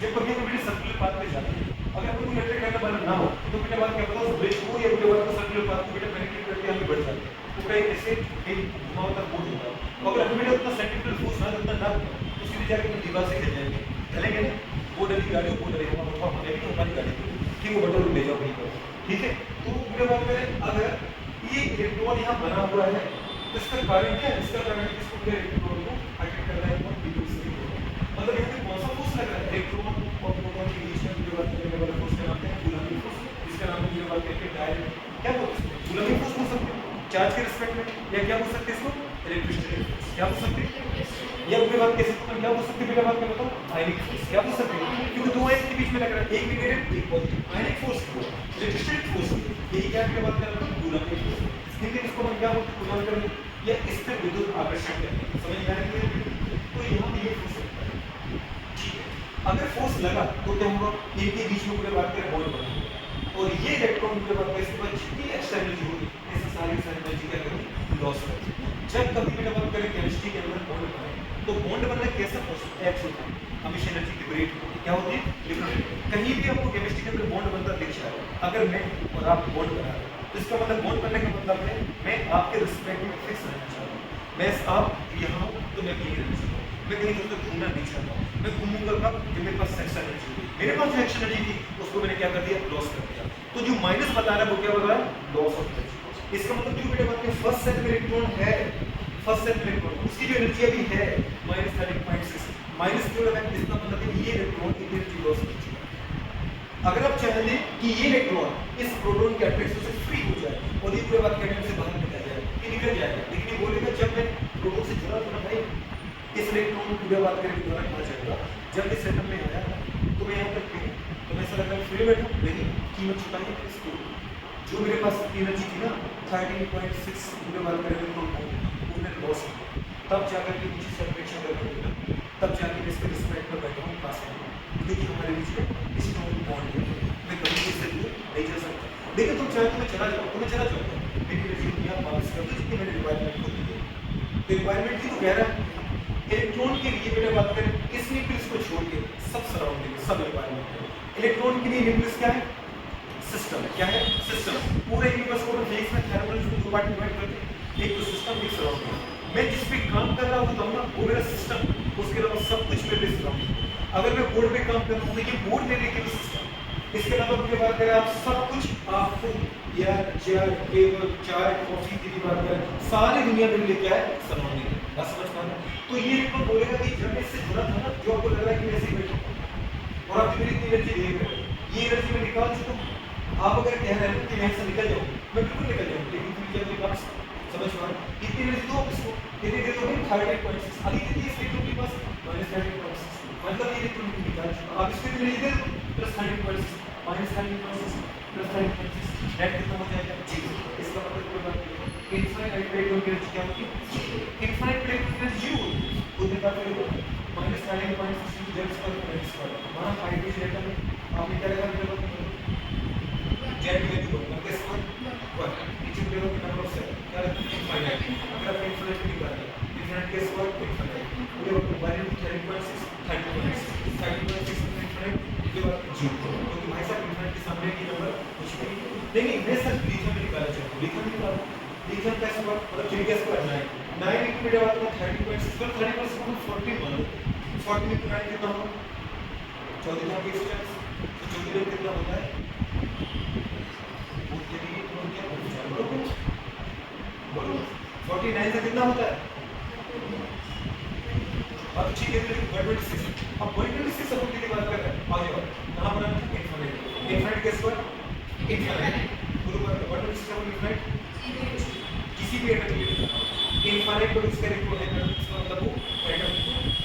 Speaker 1: जब कभी भी बेटा सर्कुलर पाथ पे जाते हैं अगर कोई इलेक्ट्रिक करंट वाला ना हो तो बेटा बात क्या पता उस ब्रिज को या बेटा बात सर्कुलर पाथ को बेटा पेनिट्रेट करके आगे बढ़ जाते हैं तो कहीं ऐसे एक घुमावदार मोड होता है अगर अभी बेटा उतना सेंट्रीफ्यूगल फोर्स ना उतना ना तो सीधे जाके अपनी दीवार से गिर जाएंगे चलेंगे ना वो डली गाड़ी को डले हमारी गाड़ी ठीक वो बटन ले जाओ कहीं पर ठीक है तो बेटा बात करें अगर ये इलेक्ट्रॉन यहाँ बना हुआ है तो इसका कारण क्या है इसका कारण इसको पूरे इलेक्ट्रॉन को अट्रैक्ट कर रहा है और बिल्कुल सही मतलब यहाँ पे कौन सा फोर्स लग रहा है इलेक्ट्रॉन और प्रोटॉन के बीच में जो बात करने वाला फोर्स का नाम है कूलम्बिक फोर्स इसका नाम है जो बात करके डायरेक्ट क्या बोलते हैं कूलम्बिक फोर्स बोल सकते हैं चार्ज के रिस्पेक्ट में या क्या बोल सकते हैं इसको इलेक्ट्रिसिटी फोर्स क्या बोल सकते हैं या अपनी बात कैसे क्या बोल सकते हैं बेटा बात बताओ आयनिक फोर्स क्या बोल सकते हैं क्योंकि दो आयन के बीच में लग रहा है एक नेगेटिव एक पॉजिटिव आयनिक फोर्स को इलेक्ट्रिसिटी फोर्स यही क्या की बात कर रहा हूं कूलम्बिक फोर्स लेकिन इसको हम क्या बोलते हैं कूलम्ब करने या स्थिर विद्युत आकर्षण करने समझ में आ रहा है तो यहाँ पे ये फोर्स लगता है ठीक है अगर फोर्स लगा तो क्या होगा इनके बीच में पूरे बात करें बॉन्ड बनेगा और ये इलेक्ट्रॉन पूरे बात करें इसके बाद जितनी एक्स्ट्रा एनर्जी होगी ऐसे सारी एनर्जी क्या करेगी लॉस करेगी जब कभी बेटा बात करें केमिस्ट्री के अंदर बॉन्ड बने तो बॉन्ड बनना कैसा प्रोसेस एक्स होता है हमेशा एनर्जी लिबरेट होती क्या होती है लिबरेट कहीं भी आपको केमिस्ट्री के अंदर बॉन्ड बनता दिख जाए अगर मैं और आप बॉन्ड बना रहे हैं तो इसका मतलब बॉन्ड करने का मतलब है मैं आपके रिस्पेक्ट में फिक्स रहना चाहता हूँ मैं आप यहाँ हूँ तो मैं कहीं रहना चाहता हूँ मैं कहीं दोस्तों घूमना नहीं चाहता हूँ मैं घूमूंगा कब जब मेरे पास सेक्स एनर्जी होगी मेरे पास जो एक्शन एनर्जी थी उसको मैंने क्या कर दिया लॉस कर दिया तो जो माइनस बता रहा है वो क्या बता रहा है लॉस ऑफ एनर्जी इसका मतलब जो बेटा बात है फर्स्ट सेट में इलेक्ट्रॉन है फर्स्ट सेट में इलेक्ट्रॉन उसकी जो एनर्जी अभी है -13.6 माइनस क्यों लगा इसका मतलब है ये इलेक्ट्रॉन की एनर्जी लॉस कर चुका है अगर आप चाहते हैं कि ये इलेक्ट्रॉन इस प्रोटॉन के अट्रैक्शन से फ्री हो जाए और ये पूरे बात एटम से बाहर निकल जाए ये निकल जाएगा लेकिन ये बोलेगा जब मैं प्रोटॉन से जुड़ा था भाई इस इलेक्ट्रॉन पूरे बात करके द्वारा कहा जाएगा जब इस एटम में आया तो मैं यहाँ तक गई तो मैं ऐसा लगा फ्री बैठा लेकिन कीमत चुकाई है इसको जो मेरे पास एनर्जी थी ना 13.6 पूरे बात करें इलेक्ट्रॉन को उसने लॉस किया तब जाकर के नीचे से अपेक्षा करके तब जाके मैं इसके रिस्पेक्ट पर बैठा हूँ पास में क्योंकि हमारे बीच में स्ट्रॉन्ग बॉन्ड है मैं कभी इससे दूर नहीं जा सकता लेकिन तुम चाहे तो मैं चला जाऊँ तो मैं चला जाऊँगा लेकिन मेरी दुनिया वापस कर दो जितनी मैंने रिक्वायरमेंट को दी है तो रिक्वायरमेंट की तो कह रहा है इलेक्ट्रॉन के लिए मैंने बात करें इस न्यूक्लियस को छोड़ के सब सराउंडिंग सब रिक्वायरमेंट है इलेक्ट्रॉन के लिए न्यूक्लियस क्या है सिस्टम क्या है सिस्टम पूरे यूनिवर्स को फेज में थर्मल को दो पार्ट डिवाइड करके एक तो सिस्टम एक सराउंडिंग मैं जिस पे काम कर रहा हूँ ना वो मेरा सिस्टम उसके अलावा सब कुछ मेरे सराउंडिंग अगर मैं बोर्ड पे काम कर रहा हूँ तो ये बोर्ड मेरे के सिस्टम इसके अलावा मुझे बात करें आप सब कुछ आपको या चेयर टेबल चाय कॉफी की बात करें सारी दुनिया में लेके आए सराउंडिंग बस समझ पा रहे तो ये एक बोलेगा कि जब मैं इससे जुड़ा था ना जो आपको लग रहा है कि मैं ऐसे ही बैठा और आप मेरी इतनी एनर्जी दे रहे हो ये एनर्जी में निकाल चुका हूँ आप अगर कह रहे हो कि मैं इससे निकल जाऊँ मैं बिल्कुल निकल जाऊँ लेकिन तुम क्या मेरी बात समझ पा रहे इतनी एनर्जी दो इसको कितनी दे दोगे 38.6 अभी कितनी है इलेक्ट्रॉन के पास -13.6 मतलब ये इलेक्ट्रॉन की निकाल चुका अब इसको एनर्जी दे दो +13.6 -13.6 +13.6 नेट कितना हो जाएगा 0 इसका मतलब कोई बात नहीं इनफाइनाइट इलेक्ट्रॉन की एनर्जी क्या होगी इनफाइनाइट इलेक्ट्रॉन की एनर्जी 0 खुद निकाल के देखो -13.6 जेड स्क्वायर वहाँ फाइव इज लेटर में आपने क्या लगा जेड की वैल्यू मतलब किस पर नीचे पे लोग नंबर ऑफ सेल क्या है इनफाइनाइट अगर आप इनफाइनाइट निकाल रहे हैं इनफाइनाइट के स्क्वायर इनफाइनाइट ये वक्त 13.6 30.6 इनफाइनाइट के बाद 0 क्योंकि भाई साहब इनफाइनाइट के सामने की नंबर कुछ भी नहीं मैं सर लिथियम में निकालना चाहता हूं लिथियम निकालो लिथियम का स्क्वायर मतलब 3 का स्क्वायर 9 9 की बात में 30.6 पर 30.6 को 40 मान लो 40 में 9 कितना होगा 14 का 20 तो 14 कितना होता है बोलो 49 से कितना होता है अब ठीक है 26 अब पॉइंट से सपोर्ट की बात कर रहे हैं आ जाओ कहां पर इनफिनिट इनफिनिट के स्क्वायर इनफिनिट बराबर व्हाट इज इनफिनिट किसी भी एटम के लिए इनफिनिट को इसका इक्वल है मतलब वो एटम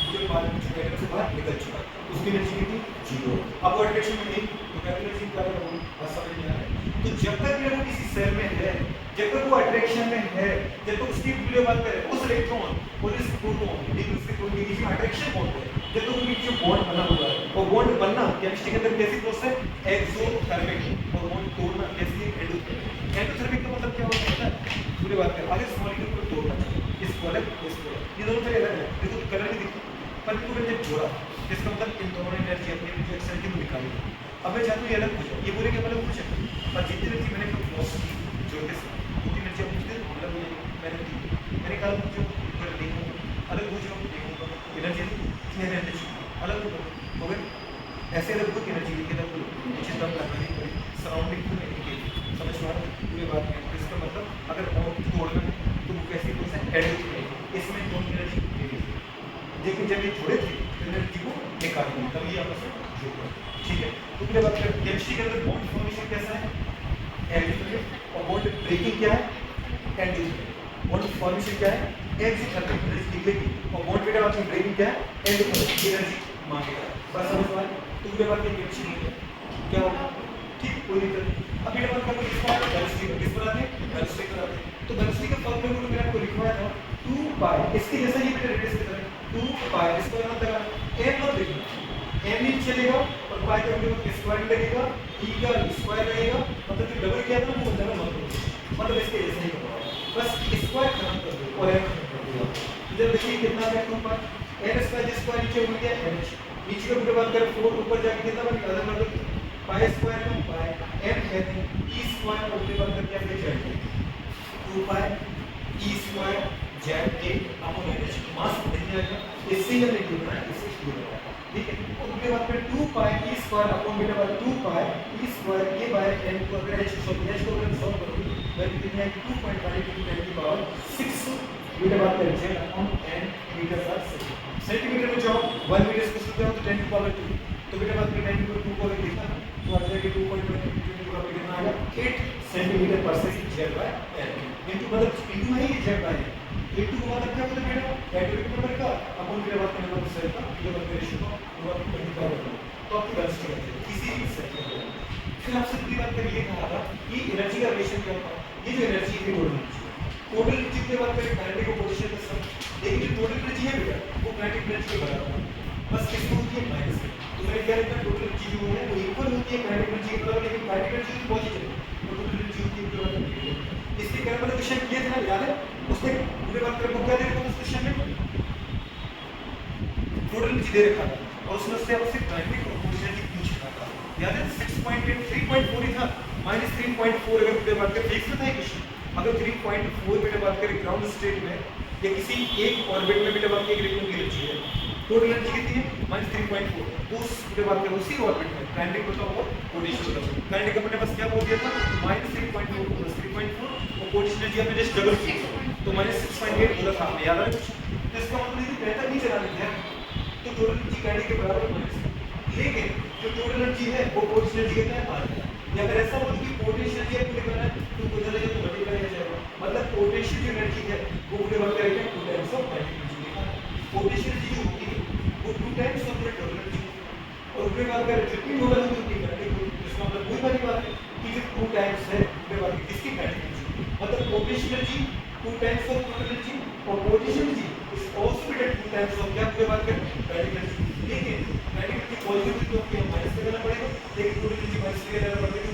Speaker 1: जो बाद में जो एटम से बाहर निकल चुका है उसकी एनर्जी कितनी जीरो अब वो अट्रैक्शन में नहीं तो कैपिटल एनर्जी क्या होगा बस समझ में आ रहा है तो जब तक ये वो किसी सेल में है जब तक वो अट्रैक्शन में है जब तक उसकी वीडियो बात करें उस इलेक्ट्रॉन और इस प्रोटॉन एक दूसरे को बीच में अट्रैक्शन बॉन्ड है जब तक उनके बीच में बॉन्ड बना हुआ है और बॉन्ड बनना केमिस्ट्री के अंदर कैसी प्रोसेस है एक्सोथर्मिक और बॉन्ड तोड़ना कैसी एंडोथर्मिक एंडोथर्मिक का मतलब क्या होता है पूरी बात करें आगे इस मॉलिक्यूल को तोड़ना इसको अलग इसको ये दोनों तरह अलग है देखो कलर नहीं दिखता पर इनको मैंने जोड़ा इसका मतलब इन दोनों एनर्जी अपनी जो एक्सेल की निकाली अब मैं चाहता हूँ ये अलग हो जाए ये पूरे के अलग हो जाए पर जितनी एनर्जी मैंने लॉस की जोड़ने से उतनी एनर्जी अब मुझे अलग हो जाएगी मैंने कहा मुझे ऊपर देखूँगा अलग हो जाओ देखूँगा एनर्जी कितनी एनर्जी अलग हो गए ऐसे अलग हो एनर्जी लेकिन अलग हो नीचे दम लगाने की सराउंडिंग को नहीं की समझ में आ रहा है पूरी बात है इसका मतलब अगर और तोड़ना है तो वो कैसे प्रोसेस एड करेगी इसमें दोनों एनर्जी लेकिन जब ये जुड़े थे तो एनर्जी को निकाल दिया तब ये आपस में जुड़ गए ठीक है तो फिर बात करें केमिस्ट्री के अंदर बॉन्ड फॉर्मेशन कैसा है एल्डिहाइड और बॉन्ड ब्रेकिंग क्या है एल्डिहाइड बॉन्ड फॉर्मेशन क्या है एक्सोथर्मिक एनर्जी निकलेगी और बॉन्ड बेटा आपकी ब्रेकिंग क्या है एल्डिहाइड एनर्जी मांगेगा बस समझ में आया तो फिर बात केमिस्ट्री नहीं है क्या होगा ठीक कोई दिक्कत नहीं अब बेटा बात करें इसका बैलिस्टिक किस पर आते हैं बैलिस्टिक पर आते हैं तो बैलिस्टिक का फॉर्मूला मैंने आपको लिखवाया था 2 पाई इसके जैसा ही बेटा रेडियस की तरह 2 पाई इसको यहां तक m मत लिखना m नीचे चलेगा और पाई का वैल्यू स्क्वायर लगेगा e का स्क्वायर रहेगा मतलब जो डबल किया था वो डबल मत करो मतलब इसके जैसा ही होगा बस स्क्वायर खत्म कर दो और m खत्म कर दो इधर देखिए कितना है 2 पाई n स्क्वायर नीचे उड़ गया h नीचे का पूरा बात करें 4 ऊपर जाके कितना बन गया आधा कर दो पाई स्क्वायर का पाई m है e स्क्वायर और पूरी बात करके आगे जाएंगे 2 पाई e स्क्वायर जेड के अपॉन एच मास नहीं आएगा इससे ये नहीं होना है इससे शुरू होगा ठीक है और उसके बाद फिर 2 pi e square upon beta by 2 pi e square a by n को अगर h को सॉल्व करो वैल्यू कितनी आएगी 2.5 × 10 की power 6 beta by z upon n metre पर सेकंड सेंटीमीटर में जाओ 1 मीटर इसको शुद्ध हो तो 10 की पावर 2 तो बीटा बाय 10 को 2 को अगर देखा तो आ जाएगा 2.5 की पावर कितना आएगा 8 सेंटीमीटर पर second z by n into मतलब इनटू है ये z बाय n इनटू का मतलब क्या होता है बेटा एटॉमिक नंबर का अपॉन बीटा बाय नंबर पर सेल का ये मतलब रेशियो का पूरा मल्टीप्लाई करना तो आपकी वेलोसिटी आ जाएगी किसी भी सेल के अंदर फिर आपसे दूसरी बात कर ये कहा था कि एनर्जी का रिलेशन क्या होता है ये जो एनर्जी है टोटल एनर्जी की बात करें काइनेटिक और पोटेंशियल का सब लेकिन जो टोटल एनर्जी है बेटा वो काइनेटिक एनर्जी के बराबर है बस किसको होती है माइनस में तो मैंने क्या लिखा टोटल एनर्जी जो है वो इक्वल होती है काइनेटिक एनर्जी के बराबर लेकिन काइनेटिक एनर्जी पॉजिटिव है टोटल एनर्जी होती है बराबर इसके क्या मतलब क्वेश्चन किए थे ना याद है उसने पूरे बात करें को क्या दे रखा था उस क्वेश्चन में टोटल एनर्जी दे रखा था और उसने उससे आपसे काइनेटिक और पोटेंशियल एनर्जी पूछ रखा था याद है 6.8 3.4 ही था -3.4 अगर पूरे बात करें फिक्स था क्वेश्चन अगर 3.4 बेटा बात करें ग्राउंड स्टेट में या किसी एक ऑर्बिट में बेटा बात करें इलेक्ट्रॉन की एनर्जी है टोटल एनर्जी कितनी है -3.4 तो उस बेटा बात करें उसी ऑर्बिट में काइनेटिक बताओ और पोटेंशियल बताओ काइनेटिक अपने पास क्या बोल दिया था -3.4 + 3.4 और पोटेंशियल एनर्जी हमने जस्ट डबल किया तो -6.8 बोला था आपने याद है कुछ तो इसका मतलब ये बेहतर नहीं चला लेते हैं तो टोटल एनर्जी काइनेटिक के बराबर माइनस लेकिन जो टोटल एनर्जी है वो पोटेंशियल एनर्जी कितना है 5 या अगर ऐसा हो कि पोटेंशियल एनर्जी पूरे करना है तो कुछ अलग तो मल्टीप्लाई हो जाएगा मतलब पोटेंशियल जो एनर्जी है वो पूरे बात करेंगे 2 टाइम्स ऑफ काइनेटिक एनर्जी लिखा है पोटेंशियल एनर्जी जो होती है वो 2 टाइम्स ऑफ टोटल एनर्जी और पूरे बात करें जितनी टोटल एनर्जी होती है इसका मतलब कोई बड़ी बात है कि जो 2 टाइम्स है पूरे बात किसकी काइनेटिक एनर्जी मतलब potential energy 2 times of total energy और potential energy is also be 2 times of क्या पूरे बात करें काइनेटिक एनर्जी लेकिन काइनेटिक एनर्जी पॉजिटिव तो आपको माइनस करना पड़ेगा लेकिन टोटल एनर्जी माइनस करना पड़ेगा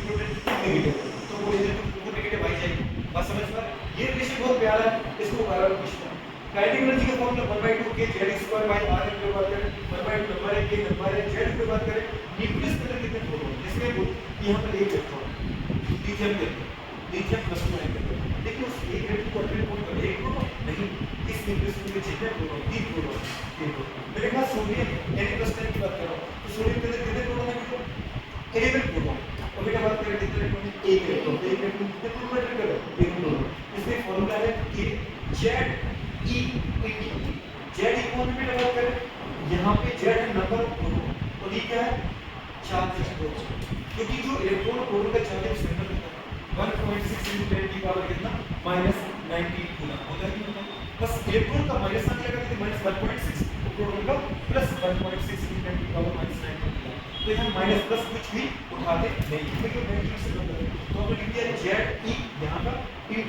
Speaker 1: नेगेटिव तो पॉजिटिव को नेगेटिव आई जाएगी बात समझ में ये रिलेशन बहुत प्यारा है इसको बार-बार पूछना काइनेटिक एनर्जी का फॉर्मूला 1/2 के z² r पे बात करें 1/2 नंबर है के नंबर है z पे बात करें न्यूक्लियस के अंदर कितने प्रोटॉन इसमें वो यहां पर एक इलेक्ट्रॉन लिथियम प्लस 2 है देखिए उस एक इलेक्ट्रॉन को अटेंड कर एक प्रोटॉन नहीं इस न्यूक्लियस में कितने प्रोटॉन 3 प्रोटॉन मेरे पास सोडियम Na+10 की बात कर रहा हूं तो सोडियम के अंदर कितने प्रोटॉन है 11 प्रोटॉन और बेटा बात करें कितने इलेक्ट्रॉन एक इलेक्ट्रॉन कितने प्रोटॉन ऐड कर एक प्रोटॉन इसमें फार्मूला है कि Z E Z इक्वल में बात करें यहां पे Z है नंबर और ये क्या है चार्ज अप्रोच, क्योंकि जो इलेक्ट्रॉन और प्रोटॉन का चार्ज है सेंटर होता है 1.6 × 10 की पावर कितना -19 कूलम होता है कि नहीं? बस इलेक्ट्रॉन का माइनस आने लगा तो -1.6, प्रोटॉन का +1.6 × 10 की पावर -19 कूलम। तो यहाँ माइनस प्लस कुछ भी उठाते नहीं, क्योंकि मैग्नीट्यूड से मतलब है। तो हमने लिख दिया ZE यहाँ का × E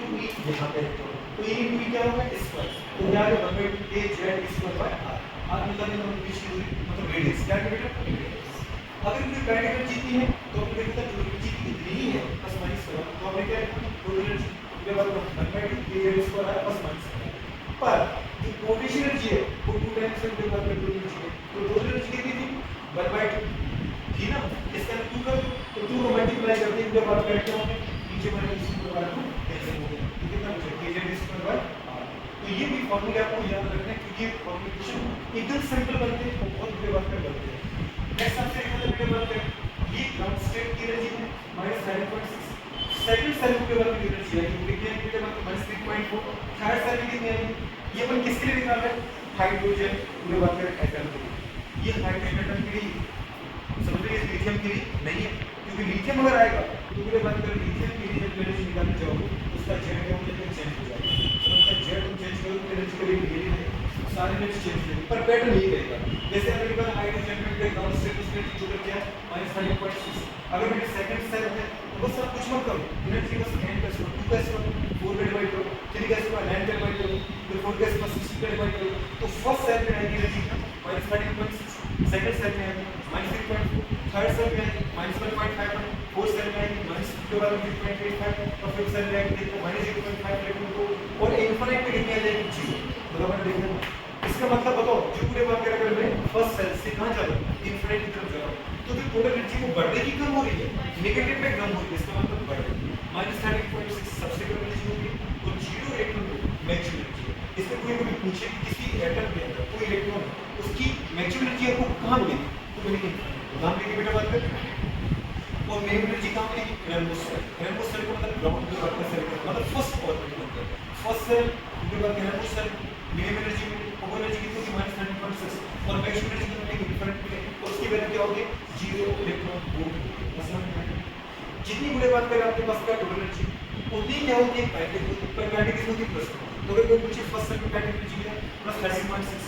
Speaker 1: यहाँ पे इलेक्ट्रॉन, तो ये × E क्या होगा स्क्वायर, तो यहाँ पे 1/2 AZ²/r r मतलब हम बीच की दूरी मतलब रेडियस क्या है बेटा रेडियस। अगर कोई काइनेटिक एनर्जी दी है तो हमने देखा था जो एनर्जी कितनी ही है प्लस माइनस करा, तो हमने क्या लिखा टोटल एनर्जी के बाद 1/2 AZ² प्लस माइनस करा। पर जो पोटेंशियल एनर्जी है वो 2 टाइम्स के बाद में टोटल एनर्जी है, तो टोटल एनर्जी कितनी थी 1/2 थी ना, इसका 2 कर तो 2 को मल्टीप्लाई करते हैं, जब बात करते हैं नीचे वाले इसी को बात को कैंसिल हो गया, तो कितना बचा AZ²/r। तो ये भी फार्मूले आपको याद रखना है, क्योंकि फॉर्मुलेशन एकदम सिंपल बनते हैं और बहुत बड़े बात कर बनते हैं। नेक्स्ट सबसे एक मतलब बात करें ये ग्राउंड स्टेट की एनर्जी है -7.6, सेकंड सेल के बाद की एनर्जी है क्योंकि क्या है मतलब -3.4, थर्ड सेल की कितनी है ये अपन किसके लिए निकाल रहे हैं हाइड्रोजन की बात करें एटम के लिए, ये हाइड्रोजन एटम के लिए समझ रहे हैं, लिथियम के लिए नहीं है, क्योंकि लिथियम अगर आएगा तो पूरे बात करें लिथियम के लिए जब एनर्जी निकालने जाओगे उसका जेड क्या हो जाएगा चेंज हो जाएगा, तो उसका जेड चेंज करोगे एनर्जी के लिए ये सारे एनर्जी चेंज हो जाएगी, पर पैटर्न यही रहेगा। जैसे हमने कहा हाइड्रोजन में ग्राउंड स्टेट उसमें जो क्या है -13.6, अगर मेरे सेकंड सेल है तो बस सब कुछ मत करो एनर्जी बस n प्लस 2 प्लस 4 का डिवाइड करो, 3 का इसका 9 का डिवाइड करो, फिर 4 का इसका 60 का डिवाइड करो, तो फर्स्ट सेल में आएगी एनर्जी -13.6, सेकंड सेल में आएगी -3.4, थर्ड सेल में आएगी -1.5, फोर्थ सेल में आएगी -0.85 और फिफ्थ सेल में आएगी -0.5 इलेक्ट्रॉन को, और इनफिनिट पे कितनी आ जाएगी 0। बराबर देखना इसका मतलब बताओ जो पूरे बात करें अगर मैं फर्स्ट सेल से कहां जा रहा हूं इनफिनिट की तरफ जा रहा हूं, तो जो टोटल एनर्जी वो बढ़ रही कम हो रही है नेगेटिव में कम हो रही है, इसका मतलब बढ़ रही है -13.6 सबसे कम एनर्जी होगी और 0 इलेक्ट्रॉन मैक्सिमम एनर्जी है। इसमें कोई कभी पूछे कि किसी एटम के अंदर कोई इलेक्ट्रॉन उसकी मैक्सिमम एनर्जी आपको कहां मिलेगी, तो मिलेगी कहां मिलेगी बेटा बात करें, और मिनिमम एनर्जी कहां मिलेगी इनरमोस्ट सेल को मतलब ग्राउंड पे वर्क सेल मतलब फर्स्ट ऑर्बिट में फर्स्ट सेल के बाद इनरमोस्ट सेल मिनिमम एनर्जी में वो एनर्जी कितनी होगी -13.6 और मैक्सिमम एनर्जी कितनी होगी इनफिनिट में, और उसकी वैल्यू क्या होगी 0 इलेक्ट्रॉन वोल्ट। मतलब जितनी बड़े बात करें आपके पास का टोटल एनर्जी उतनी क्या होती है काइनेटिक होती है, पर काइनेटिक कितनी होती है प्लस, तो अगर कोई पूछे फर्स्ट सेल में काइनेटिक एनर्जी है +13.6,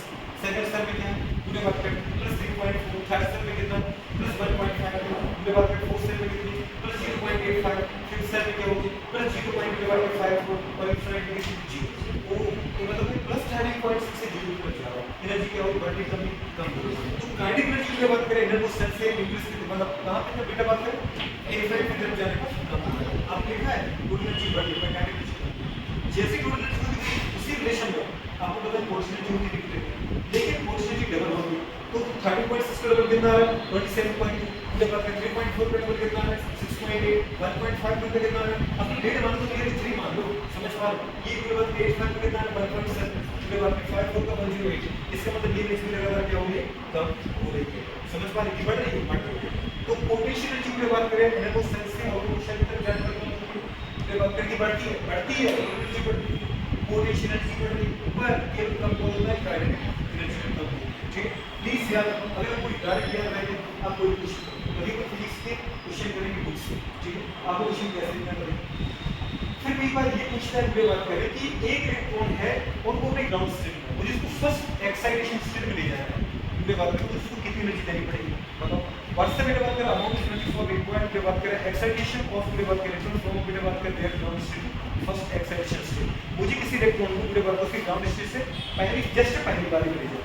Speaker 1: सेकंड सेल में क्या है पूरे बात करें +3.4, थर्ड सेल में कितना +1.5, पूरे बात करें फोर्थ सेल में कितनी +0.85, फिफ्थ सेल में क्या होगी +0.5 और इनफिनिट में 0। ओ तो मतलब +13.6 से 0 पर जा रहा है एनर्जी क्या होगी बढ़ती कम होगी। तो काइनेटिक एनर्जी की बात करें इनरमोस्ट सेल से न्यूक्लियस की मतलब कहां पे बेटा बात करें इनफिनिट की तरफ जाने पर कम हो जाएगा। आप लिखा है टोटल एनर्जी बढ़ रही है काइनेटिक एनर्जी जैसे टोटल एनर्जी उसी रिलेशन में आपको पता है पोटेंशियल एनर्जी होती है, लेकिन पोटेंशियल एनर्जी डबल होगी तो 13.6 का डबल कितना है 27.2, जब बात करें 3.4 का डबल कितना है 6.8, 1.5 का कितना है अपनी डेट मान लो तो ये 3 मान लो समझ पा रहे हो, ये पूरे बात 8 का कितना है 1.7, पूरे बात 5 का 108, इसका मतलब ये नेक्स्ट लगातार क्या हो रही है कम हो रही है, समझ पा रहे बढ़ रही है बढ़ रही है। तो पोटेंशियल एनर्जी की बात करें एनर्जी सेंस से और सेल की तरफ जाने पर बात करके बढ़ती है एनर्जी बढ़ती है पोटेंशियल एनर्जी बढ़ रही है, पर ये कम होता है काइनेटिक एनर्जी कम होती है। ठीक है प्लीज याद रखो, अगर कोई डायरेक्ट याद रहे आप कोई कुछ कभी कोई फिजिक्स के क्वेश्चन करेंगे बुक से, ठीक है आपको क्वेश्चन कैसे लिखना करेंगे। फिर कई बार ये पूछता है मुझे बात करें कि एक इलेक्ट्रॉन है और वो अपने ग्राउंड स्टेट में मुझे इसको फर्स्ट एक्साइटेशन स्टेट में ले जाना है, मुझे बात करें तो उसको कितनी एनर्जी देनी पड़ेगी बताओ। व्हाट्सएप में बात करें amount of energy for required पे बात करें एक्साइटेशन ऑफ पे बात करें इलेक्ट्रॉन फॉर्म पे बात करें their ground state first excitation state, मुझे किसी इलेक्ट्रॉन को पूरे बात उसके ग्राउंड स्टेट से पहली बार ले जाए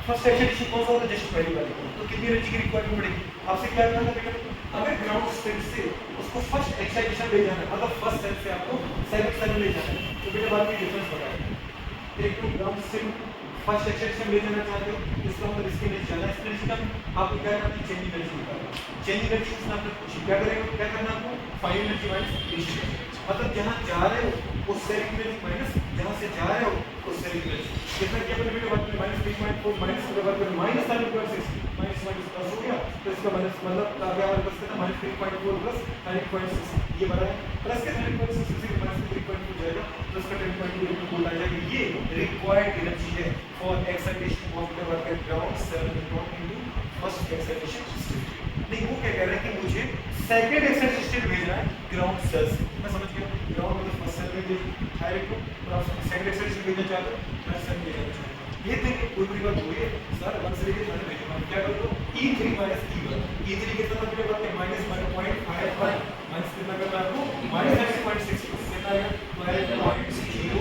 Speaker 1: फर्स्ट एक्साइटेशन कौन सा होता है जस्ट पहली बार, तो कितनी एनर्जी की रिक्वायरमेंट पड़ेगी आपसे क्या करना है बेटा, अगर ग्राउंड स्टेट से उसको फर्स्ट एक्साइटेशन ले जाना है मतलब फर्स्ट सेल से आपको सेकंड सेल में ले जाना है, तो बेटा बात की डिफरेंस बताइए एक तो ग्राउंड स्टेट फर्स्ट एक्साइटेशन ले जाना चाहते हो इसका मतलब इसके लिए ज्यादा एनर्जी कम आपको क्या करना है चेंज एनर्जी निकालना, चेंज एनर्जी से आपको क्या करेंगे क्या करना आपको फाइनल एनर्जी माइनस इनिशियल, मतलब जहां जा रहे हो उस सेल की एनर्जी माइनस जहां से जा रहे हो उस सेल की एनर्जी कितना किया अपने बेटे बात में -3.4 माइनस के बराबर -13.6 माइनस प्लस हो गया, तो इसका माइनस मतलब आ गया हमारे पास कितना -3.4 प्लस 13.6 ये बड़ा है प्लस के 13.6 से माइनस 3.2 जाएगा प्लस का 10.2 इनको बोला जाएगा, ये रिक्वायर्ड एनर्जी है for excitation of the work ground cell electron into first excitation state. नहीं वो क्या कह रहा है कि मुझे सेकंड एक्साइटेशन स्टेट भेजना है ग्राउंड सेल से। मैं समझ गया ग्राउंड मतलब फर्स्ट सेल में भेज डायरेक्ट को और आप सेकंड एक्साइटेशन भेजना चाहते हो थर्ड सेल में भेजना चाहते हो। ये देखिए कोई भी बात हुई है सर 1 से लेकर 3 भेजना है क्या करूँ E3 माइनस E1 E3 कितना मतलब बात है माइनस 1.51 माइनस कितना करना है आपको माइनस 0.6 कितना आएगा 12.09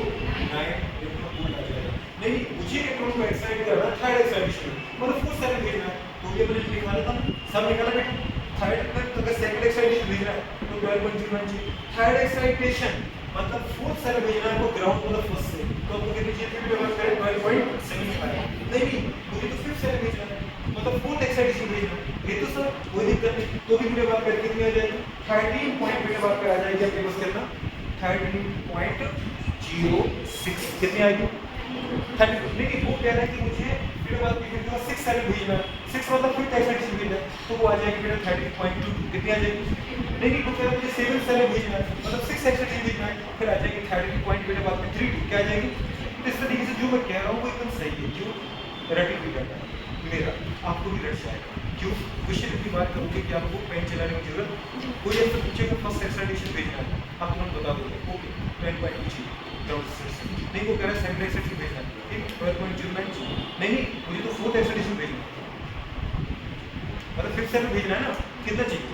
Speaker 1: इतना बोल आ जाएगा। नहीं मुझे इलेक्ट्रॉन को एक्साइट करना है थर्ड एक्साइटेशन मतलब फोर्थ सेल में भेजना है तो ये मैंने निकाला था सब निकाला बेटा थर्ड में तो अगर सेकंड एक्साइटेशन भेजना है तो 12.09 थर्ड एक्साइटेशन मतलब फोर्थ सेल भेजना है वो ग्राउंड मतलब फर्स्ट से तो आपको कितनी चाहिए फिर डिवाइड करें 12.75 नहीं मुझे तो फिफ्थ सेल भेजना है मतलब फोर्थ एक्साइटेशन भेजना है ये तो सर कोई दिक्कत नहीं तो भी मुझे बात करके कितनी आ जाएगी 13 पॉइंट पे बात कर आ जाएगी आपके पास कितना 13.06 कितनी आएगी 32 नहीं वो कह रहा है कि मुझे फिर बात की फिर 6 सेल भेजना है 6 मतलब फिफ्थ एक्साइटेशन भेजना है तो वो आ जाएगी मेरा 13.2 कितनी आ जाएगी नहीं वो कह रहा है मुझे 7 सेल भेजना है मतलब 6 एक्साइटेशन भेजना है फिर आ जाएगी 13 पॉइंट पे बात में 32 क्या आ जाएगी तो इस तरीके से जो मैं कह रहा हूँ वो एकदम सही है जो रटिंग भी करना है मेरा आपको भी रट जाएगा क्यों क्वेश्चन की बात करोगे कि आपको पेन चलाने की जरूरत कोई ऐसा पूछेगा फर्स्ट एक्साइटेशन भेजना है आप तुरंत बता दोगे ओके पेन पॉइंट पूछिए नहीं वो कह रहा है सेकंड एक्साइटेशन भेजना है ठीक 12.09 नहीं मुझे तो फोर्थ एक्साइटेशन भेजना है मतलब फिफ्थ सेल भेजना है ना कितना चाहिए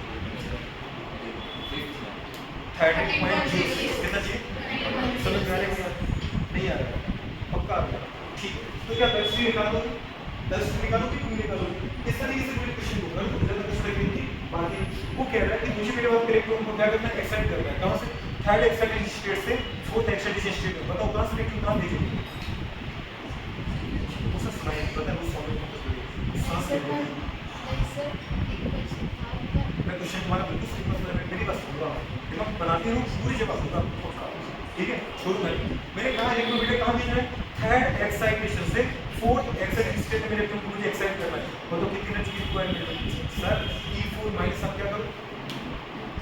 Speaker 1: 13.06 कितना चाहिए समझ में आ रहा है नहीं आ रहा पक्का आ रहा ठीक है तो क्या 10 निकालो 10 निकालो कि 2 निकालो इस तरीके से मेरे क्वेश्चन होगा तो ज्यादा कुछ लगी थी बाकी वो कह रहा है कि मुझे मेरे बात करेक्ट को क्या करना है एक्साइट करना है कहां से थर्ड एक्साइटेशन स्टेट से फोर्थ एक्साइटेशन स्टेट में बताओ कहां से लेके कहां भेजोगे उसे सुनाइए पता है वो सॉल्व सांस ले मैं क्वेश्चन तुम्हारा बिल्कुल सही मतलब मेरी बात सुन रहा हूं दिमाग बनाते रहो पूरी जगह होगा ठीक है छोड़ो नहीं मैंने कहा इलेक्ट्रोमीटर कहां भेजना है थर्ड एक्साइटेशन से फोर्थ एक्साइटेशन स्टेट में इलेक्ट्रॉन को मुझे एक्साइट करना है बताओ कितनी एनर्जी रिक्वायरमेंट है सर E4 माइनस आप क्या करो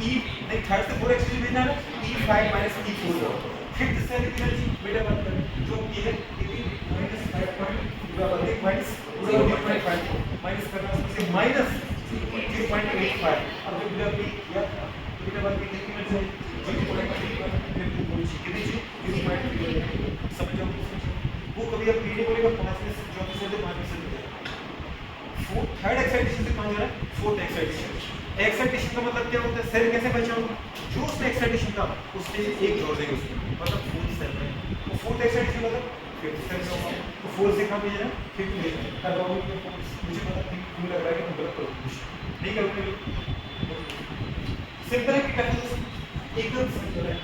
Speaker 1: E नहीं थर्ड से फोर्थ एक्साइटेशन भेजना है E5 minus E4 fifth cell की एनर्जी बेटा बात करें जो ये है कितनी माइनस 5.1 माइनस 0.5 माइनस करना उससे माइनस 0.85 अब जब बेटा भी या तो बेटा बात कितनी एनर्जी 0.85 कितनी चाहिए 0.85 समझ जाओ वो कभी आप पीने बोलेगा 5 में से 24 से 5 में से थर्ड एक्साइटेशन से कहां जा रहा है फोर्थ एक्साइटेशन एक्साइटेशन का मतलब क्या होता है सेल कैसे बचाओगे जो उसमें एक्साइटेशन था उससे एक जोड़ देंगे उसमें मतलब फोर्थ सेल में वो फोर्थ एक्साइटेशन मतलब फिफ्थ सेल में होगा तो फोर्थ से कहां भेजना है फिफ्थ में करवाओ मुझे पता नहीं क्यों लग रहा है कि तुम गलत करोगे नहीं करोगे सिंपल है कि एकदम सिंपल है